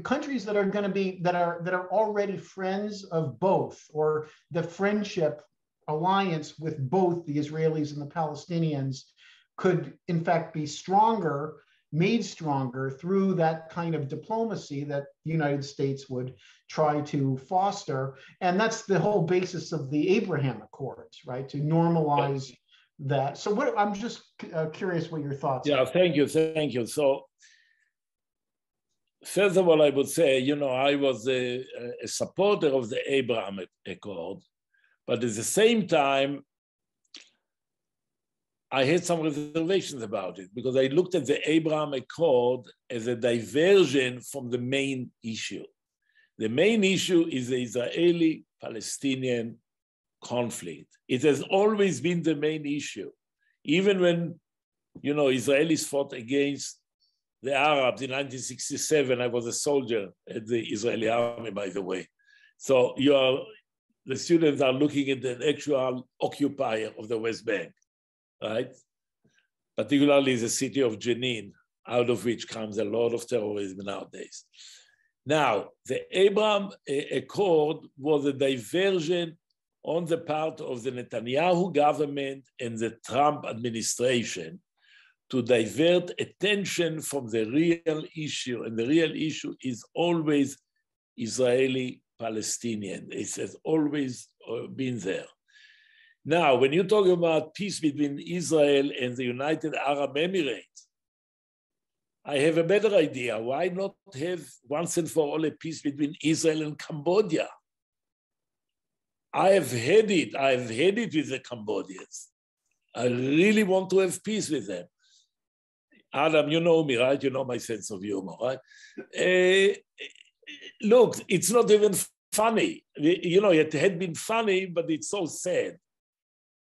countries that are going to be, that are already friends of both, or the friendship alliance with both the Israelis and the Palestinians could in fact be made stronger through that kind of diplomacy that the United States would try to foster. And that's the whole basis of the Abraham Accords, right? To normalize that. So I'm just curious what your thoughts are. Thank you. So first of all, I would say, I was a supporter of the Abraham Accord, but at the same time, I had some reservations about it because I looked at the Abraham Accord as a diversion from the main issue. The main issue is the Israeli-Palestinian conflict. It has always been the main issue. Even when, Israelis fought against the Arabs in 1967, I was a soldier at the Israeli army, by the way. So the students are looking at the actual occupier of the West Bank, right? Particularly the city of Jenin, out of which comes a lot of terrorism nowadays. Now, the Abraham Accord was a diversion on the part of the Netanyahu government and the Trump administration to divert attention from the real issue. And the real issue is always Israeli-Palestinian. It has always been there. Now, when you talk about peace between Israel and the United Arab Emirates, I have a better idea. Why not have once and for all a peace between Israel and Cambodia? I have had it with the Cambodians. I really want to have peace with them. Adam, you know me, right? You know my sense of humor, right? Look, it's not even funny. It had been funny, but it's so sad.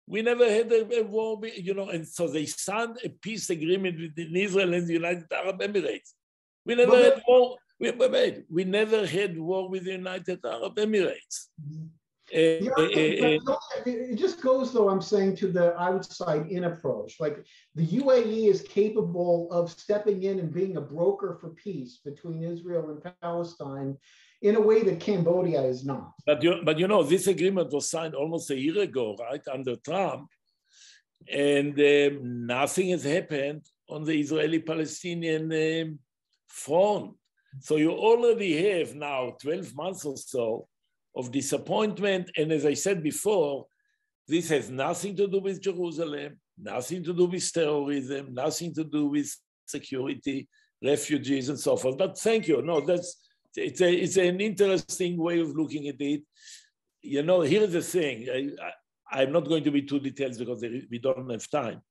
We never had a war, and so they signed a peace agreement between Israel and the United Arab Emirates. We never had war. We never had war with the United Arab Emirates. It just goes, though, I'm saying, to the outside-in approach. Like, the UAE is capable of stepping in and being a broker for peace between Israel and Palestine in a way that Cambodia is not. But this agreement was signed almost a year ago, right, under Trump, and nothing has happened on the Israeli-Palestinian front. So you already have now 12 months or so of disappointment. And as I said before, this has nothing to do with Jerusalem, nothing to do with terrorism, nothing to do with security, refugees, and so forth. But thank you. No, it's an interesting way of looking at it. You know, here's the thing. I'm not going to be too detailed because we don't have time.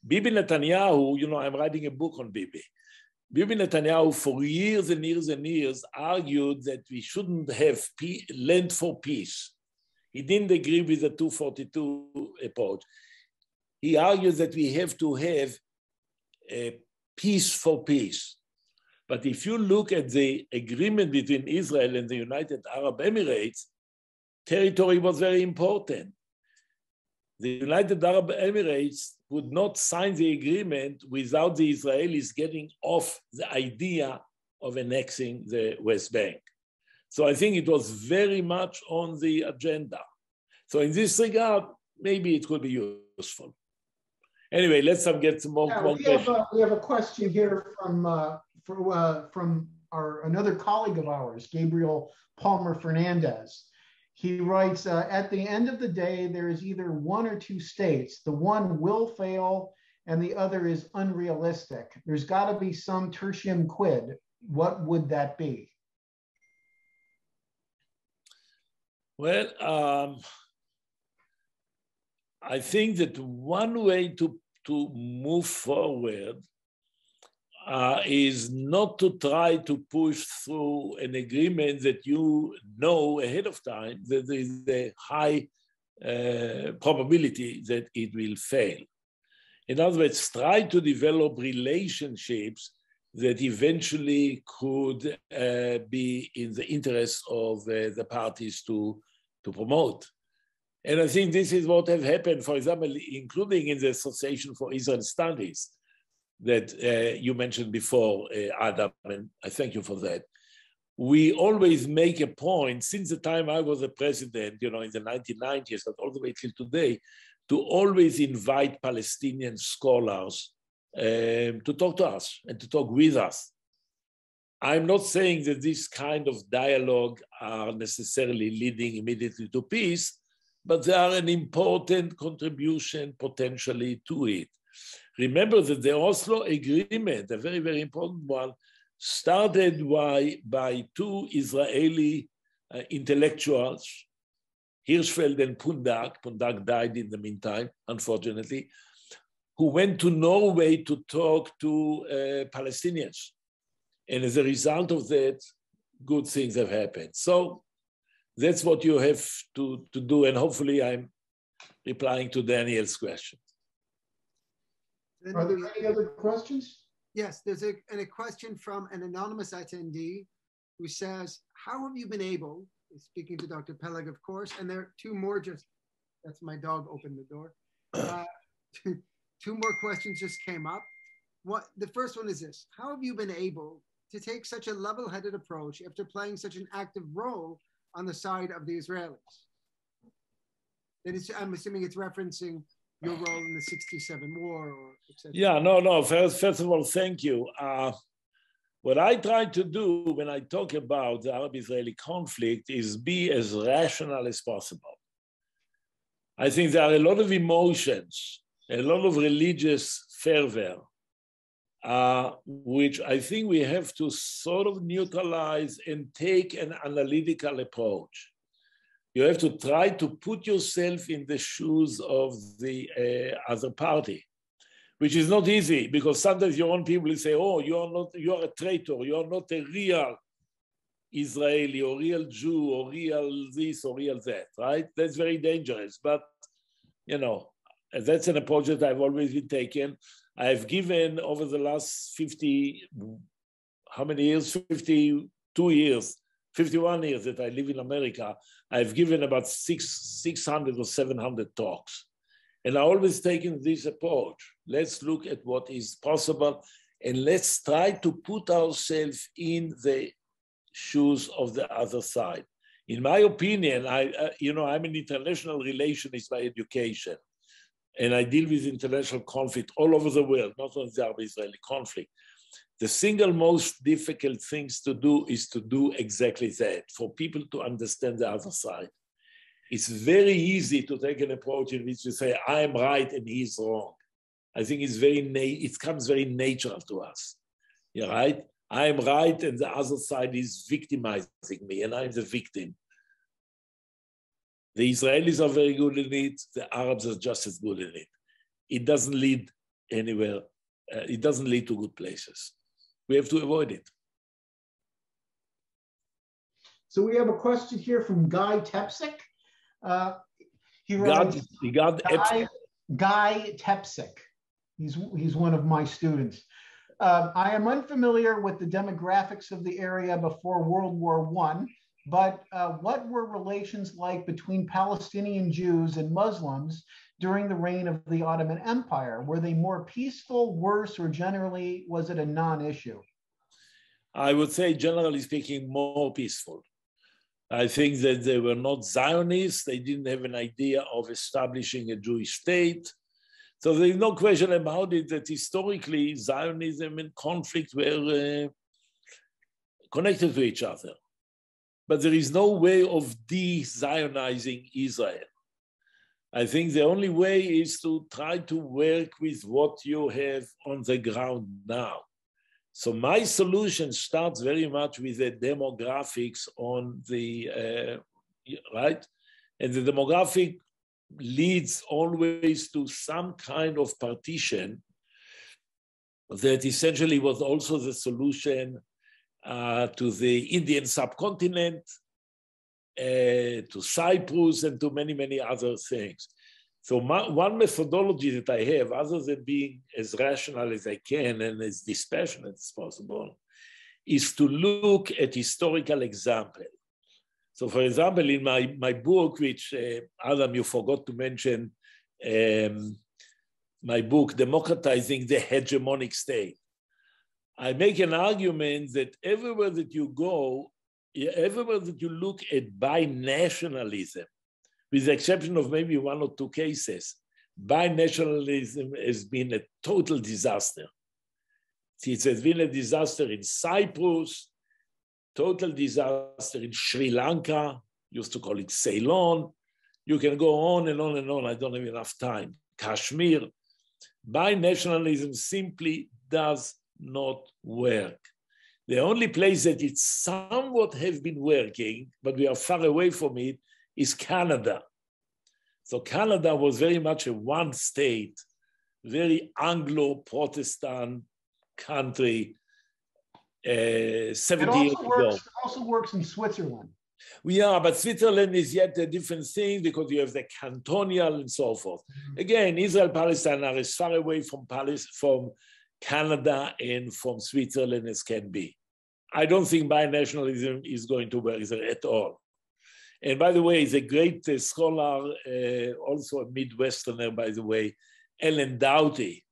Bibi Netanyahu, you know, I'm writing a book on Bibi. Bibi Netanyahu, for years and years and years, argued that we shouldn't have land for peace. He didn't agree with the 242 approach. He argues that we have to have a peace for peace. But if you look at the agreement between Israel and the United Arab Emirates, territory was very important. The United Arab Emirates would not sign the agreement without the Israelis getting off the idea of annexing the West Bank. So I think it was very much on the agenda. So in this regard, maybe it could be useful. Anyway, let's get some more questions. We have a question here from another colleague of ours, Gabriel Palmer Fernandez. He writes, at the end of the day, there is either one or two states. The one will fail and the other is unrealistic. There's got to be some tertium quid. What would that be? Well, I think that one way to move forward is not to try to push through an agreement that you know ahead of time that there is a high probability that it will fail. In other words, try to develop relationships that eventually could be in the interest of the parties to promote. And I think this is what has happened, for example, including in the Association for Israel Studies that you mentioned before, Adam, and I thank you for that. We always make a point, since the time I was a president, you know, in the 1990s, but all the way till today, to always invite Palestinian scholars to talk to us and to talk with us. I'm not saying that this kind of dialogue are necessarily leading immediately to peace, but they are an important contribution potentially to it. Remember that the Oslo Agreement, a very, very important one, started by two Israeli intellectuals, Hirschfeld and Pundak. Pundak died in the meantime, unfortunately, who went to Norway to talk to Palestinians. And as a result of that, good things have happened. So that's what you have to do. And hopefully I'm replying to Daniel's question. Are there any other questions? Yes, there's a question from an anonymous attendee who says, how have you been able, speaking to Dr. Peleg, of course, and there are two more that's my dog opened the door. Two more questions just came up. The first one is this: how have you been able to take such a level-headed approach after playing such an active role on the side of the Israelis? I'm assuming it's referencing your role in the 67 war, or etc. Yeah, no. First of all, thank you. What I try to do when I talk about the Arab-Israeli conflict is be as rational as possible. I think there are a lot of emotions, a lot of religious fervor, which I think we have to sort of neutralize and take an analytical approach. You have to try to put yourself in the shoes of the other party, which is not easy, because sometimes your own people say, oh, you are a traitor, you are not a real Israeli or real Jew or real this or real that, right? That's very dangerous. But, you know, that's an approach that I've always been taking. I've given over the last 51 years that I live in America, I've given about 600 or 700 talks. And I always taken this approach. Let's look at what is possible and let's try to put ourselves in the shoes of the other side. In my opinion, I'm an international relationist by education. and I deal with international conflict all over the world, not only the Arab-Israeli conflict, the single most difficult things to do is to do exactly that, for people to understand the other side. It's very easy to take an approach in which you say, I am right and he's wrong. I think it comes very natural to us. You're right? I am right and the other side is victimizing me and I'm the victim. The Israelis are very good in it. The Arabs are just as good in it. It doesn't lead anywhere. It doesn't lead to good places. We have to avoid it. So we have a question here from Guy Tepsik. He writes, Guy Tepsik. He's one of my students. I am unfamiliar with the demographics of the area before World War I, but what were relations like between Palestinian Jews and Muslims during the reign of the Ottoman Empire? Were they more peaceful, worse, or generally was it a non-issue? I would say, generally speaking, more peaceful. I think that they were not Zionists. They didn't have an idea of establishing a Jewish state. So there's no question about it that historically Zionism and conflict were connected to each other. But there is no way of de-Zionizing Israel. I think the only way is to try to work with what you have on the ground now. So my solution starts very much with the demographics on the, right? And the demographic leads always to some kind of partition that essentially was also the solution to the Indian subcontinent, to Cyprus, and to many, many other things. So one methodology that I have, other than being as rational as I can and as dispassionate as possible, is to look at historical examples. So for example, in my book, which Adam, you forgot to mention, my book, Democratizing the Hegemonic State, I make an argument that everywhere that you go, everywhere that you look at binationalism, with the exception of maybe one or two cases, binationalism has been a total disaster. It has been a disaster in Cyprus, total disaster in Sri Lanka, used to call it Ceylon. You can go on and on and on. I don't have enough time. Kashmir. Binationalism simply does not work. The only place that it somewhat have been working, but we are far away from it, is Canada. So Canada was very much a one state, very Anglo-Protestant country 70 years ago. It also works in Switzerland. Yeah, but Switzerland is yet a different thing because you have the cantonal and so forth. Again, Israel-Palestine are as far away from Canada and from Switzerland as can be. I don't think binationalism is going to work there at all. And by the way, he's a great scholar, also a Midwesterner, by the way, Alan Doughty,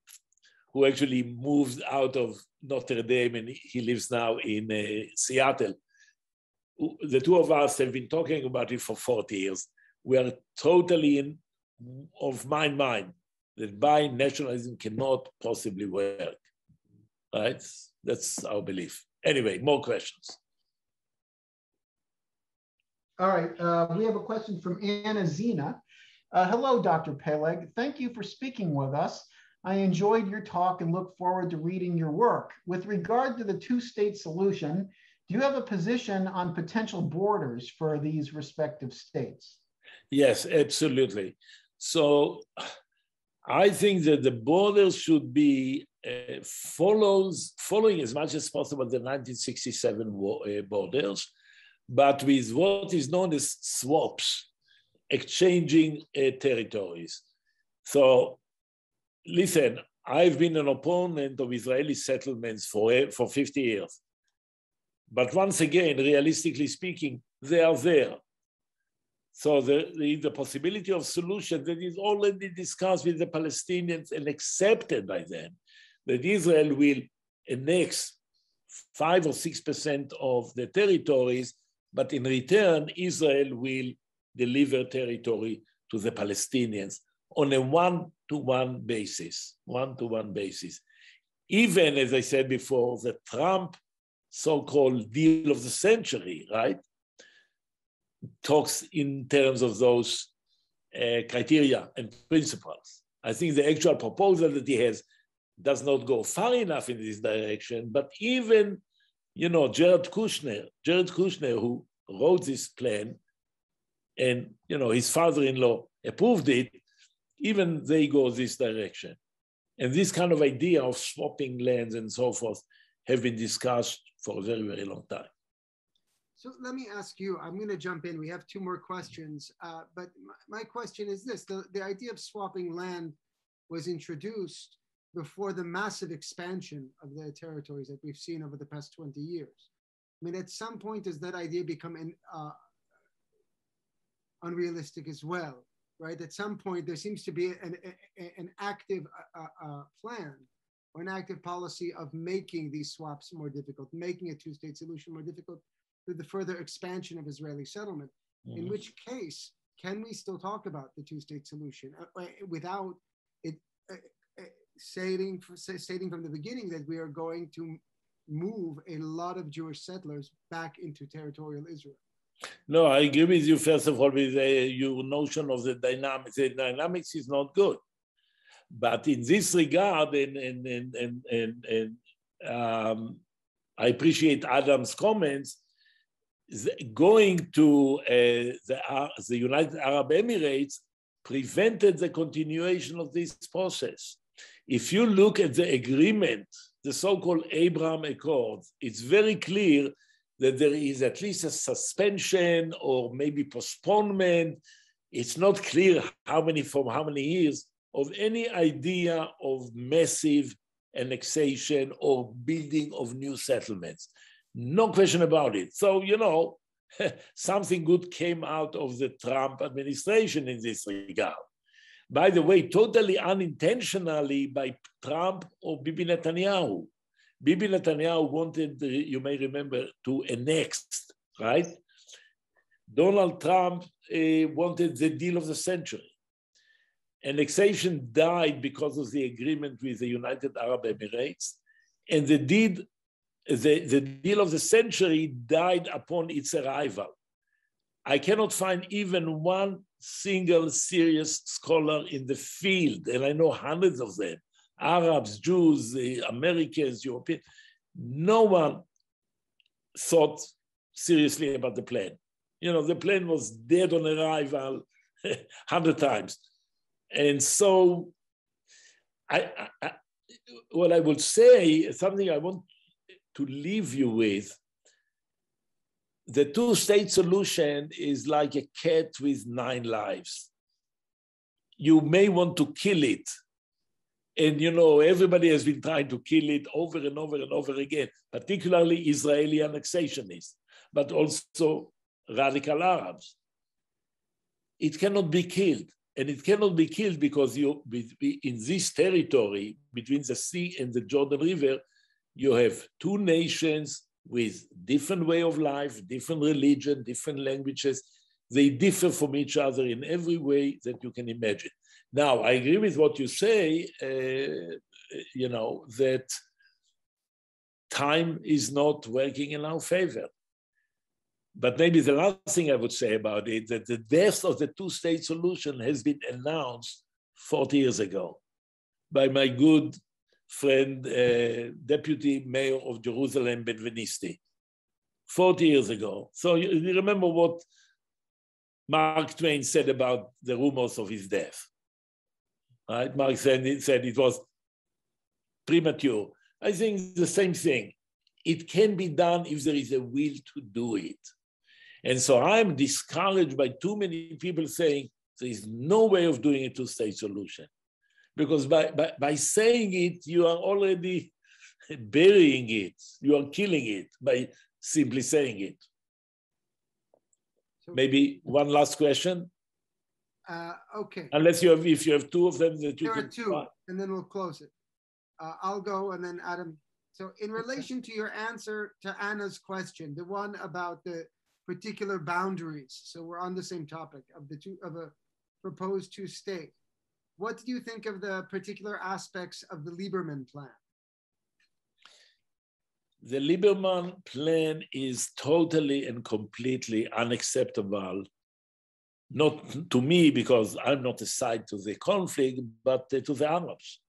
who actually moved out of Notre Dame and he lives now in Seattle. The two of us have been talking about it for 40 years. We are totally of my mind that binationalism cannot possibly work, right? That's our belief. Anyway, more questions. All right, we have a question from Anna Zena. Hello, Dr. Peleg. Thank you for speaking with us. I enjoyed your talk and look forward to reading your work. With regard to the two-state solution, do you have a position on potential borders for these respective states? Yes, absolutely. So I think that the borders should be following as much as possible the 1967 borders, but with what is known as swaps, exchanging territories. So listen, I've been an opponent of Israeli settlements for 50 years. But once again, realistically speaking, they are there. So the possibility of solution that is already discussed with the Palestinians and accepted by them, that Israel will annex 5 or 6% of the territories, but in return, Israel will deliver territory to the Palestinians on a one-to-one basis, Even, as I said before, the Trump so-called deal of the century, right, talks in terms of those criteria and principles. I think the actual proposal that he has does not go far enough in this direction, but even, Jared Kushner, who wrote this plan, and, his father-in-law approved it, even they go this direction. And this kind of idea of swapping lands and so forth have been discussed for a very, very long time. So let me ask you, I'm going to jump in. We have two more questions, but my question is this. The idea of swapping land was introduced before the massive expansion of the territories that we've seen over the past 20 years. I mean, at some point, does that idea become unrealistic as well, right? At some point, there seems to be an active plan or an active policy of making these swaps more difficult, making a two-state solution more difficult through the further expansion of Israeli settlement. Mm-hmm. In which case, can we still talk about the two-state solution without it stating from the beginning that we are going to move a lot of Jewish settlers back into territorial Israel? No, I agree with you, first of all, with your notion of the dynamics. The dynamics is not good. But in this regard, I appreciate Adam's comments, going to the United Arab Emirates prevented the continuation of this process. If you look at the agreement, the so-called Abraham Accords, it's very clear that there is at least a suspension or maybe postponement. It's not clear for how many years of any idea of massive annexation or building of new settlements. No question about it. So, something good came out of the Trump administration in this regard. By the way, totally unintentionally by Trump or Bibi Netanyahu. Bibi Netanyahu wanted, you may remember, to annex, right? Donald Trump wanted the deal of the century. Annexation died because of the agreement with the United Arab Emirates, and the deal of the century died upon its arrival. I cannot find even one single serious scholar in the field, and I know hundreds of them, Arabs, Jews, Americans, Europeans. No one thought seriously about the plan. The plan was dead on arrival 100 times. And so what I would say, something I want to leave you with, the two-state solution is like a cat with 9 lives. You may want to kill it. And, everybody has been trying to kill it over and over and over again, particularly Israeli annexationists, but also radical Arabs. It cannot be killed. And it cannot be killed because in this territory, between the sea and the Jordan River, you have 2 nations with different way of life, different religion, different languages. They differ from each other in every way that you can imagine. Now, I agree with what you say, that time is not working in our favor. But maybe the last thing I would say about it, that the death of the two-state solution has been announced 40 years ago by my good friend, Deputy Mayor of Jerusalem, Benvenisti, 40 years ago. So you remember what Mark Twain said about the rumors of his death, right? Mark said it was premature. I think the same thing. It can be done if there is a will to do it. And so I'm discouraged by too many people saying there is no way of doing a two-state solution. Because by saying it, you are already burying it. You are killing it by simply saying it. So, maybe one last question? Okay. Unless if you have 2 of them that you can... There are 2, and then we'll close it. I'll go, and then Adam. So in relation to your answer to Anna's question, the one about the particular boundaries, so we're on the same topic of a proposed 2-state. what do you think of the particular aspects of the Lieberman plan? The Lieberman plan is totally and completely unacceptable, not to me because I'm not a side to the conflict, but to the Arabs.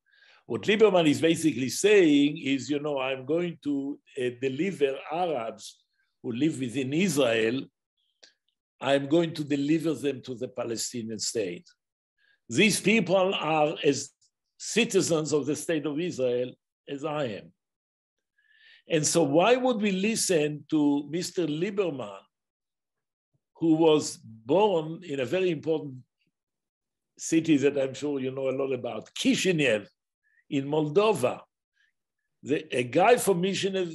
What Lieberman is basically saying is, you know, I'm going to deliver Arabs who live within Israel, I'm going to deliver them to the Palestinian state. These people are as citizens of the state of Israel as I am. And so why would we listen to Mr. Lieberman, who was born in a very important city that I'm sure you know a lot about, Kishinev, in Moldova, a guy from Kishinev,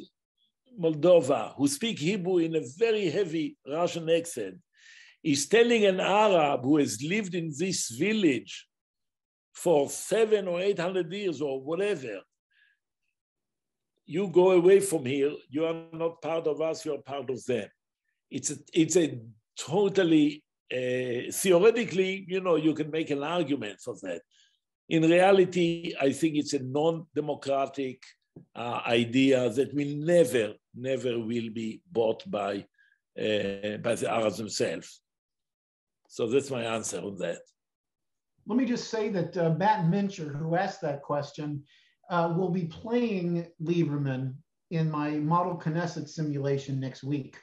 Moldova, who speaks Hebrew in a very heavy Russian accent, is telling an Arab who has lived in this village for 700 or 800 years or whatever, you go away from here, you are not part of us, you are part of them. It's a totally, theoretically, you know, you can make an argument for that. In reality, I think it's a non-democratic idea that will never will be bought by the Arabs themselves. So that's my answer on that. Let me just say that Bat Mincher, who asked that question, will be playing Lieberman in my model Knesset simulation next week.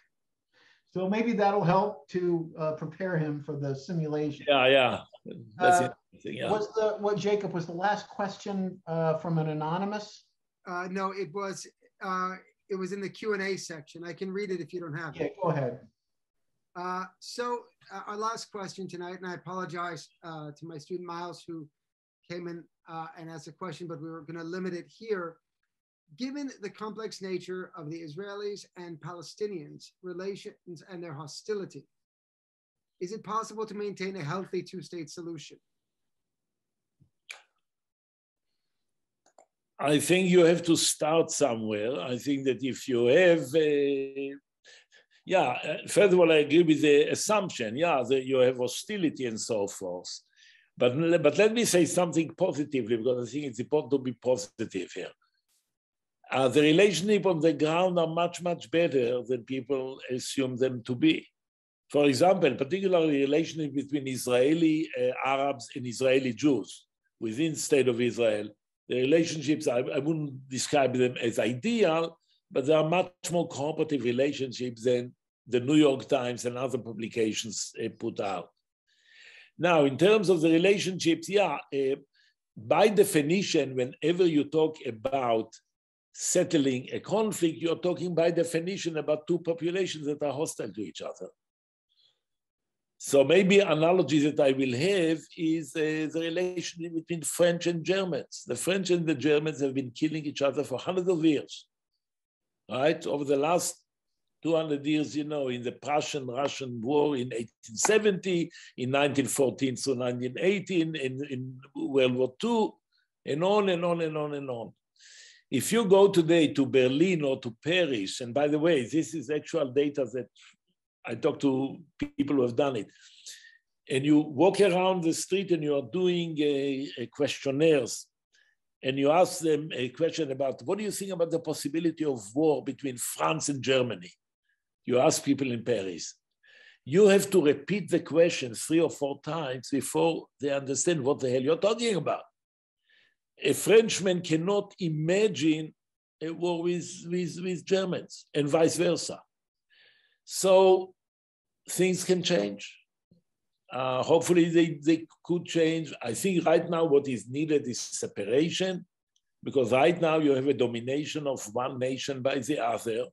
So maybe that'll help to prepare him for the simulation. Yeah. That's interesting. Yeah. What Jacob, was the last question from an anonymous? No, it was in the Q&A section. I can read it if you don't have it. Yeah, go ahead. So our last question tonight, and I apologize to my student Miles who came in and asked a question, but we were going to limit it here. Given the complex nature of the Israelis and Palestinians' relations and their hostility, is it possible to maintain a healthy two-state solution? I think you have to start somewhere. I think that if you have, first of all, I agree with the assumption, that you have hostility and so forth. But let me say something positively, because I think it's important to be positive here. The relationship on the ground are much better than people assume them to be. For example, particularly relationship between Israeli Arabs and Israeli Jews within the state of Israel. The relationships, I wouldn't describe them as ideal, but they are much more cooperative relationships than the New York Times and other publications put out. Now, in terms of the relationships, by definition, whenever you talk about settling a conflict, you're talking by definition about two populations that are hostile to each other. So maybe analogy that I will have is the relationship between French and Germans. The French and the Germans have been killing each other for hundreds of years, right? Over the last 200 years, you know, in the Prussian-Russian War in 1870, in 1914 through 1918, in World War II, and on and on and on and on. If you go today to Berlin or to Paris, and by the way, this is actual data that I talk to people who have done it, and you walk around the street and you are doing questionnaires, and you ask them a question about, what do you think about the possibility of war between France and Germany? You ask people in Paris. You have to repeat the question 3 or 4 times before they understand what the hell you're talking about. A Frenchman cannot imagine a war with Germans and vice versa. So things can change. Hopefully they could change. I think right now what is needed is separation, because right now you have a domination of one nation by the other.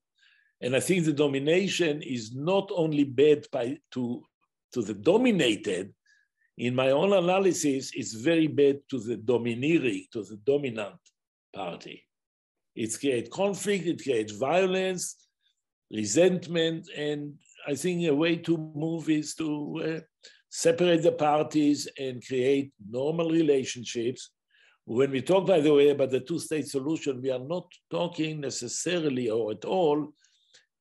And I think the domination is not only bad to the dominated. In my own analysis, it's very bad to the domineering, to the dominant party. It creates conflict, it creates violence, resentment, and I think a way to move is to separate the parties and create normal relationships. When we talk, by the way, about the two-state solution, we are not talking necessarily or at all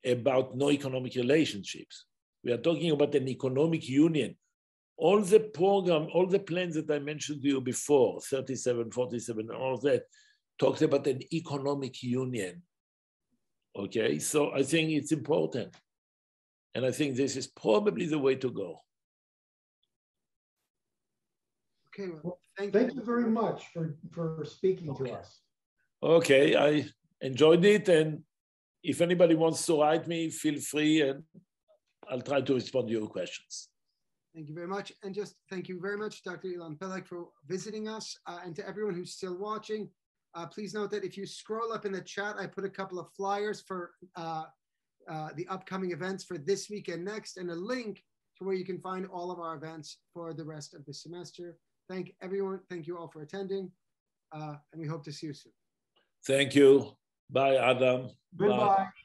about no economic relationships. We are talking about an economic union all the program, all the plans that I mentioned to you before, 37, 47, and all that, talked about an economic union. Okay, so I think it's important. And I think this is probably the way to go. Okay, well, thank you very much for speaking to us. Okay, I enjoyed it. And if anybody wants to write me, feel free, and I'll try to respond to your questions. Thank you very much. And just thank you very much, Dr. Ilan Peleg, for visiting us. And to everyone who's still watching, please note that if you scroll up in the chat, I put a couple of flyers for the upcoming events for this week and next, and a link to where you can find all of our events for the rest of the semester. Thank everyone. Thank you all for attending. And we hope to see you soon. Thank you. Bye, Adam. Goodbye. Bye.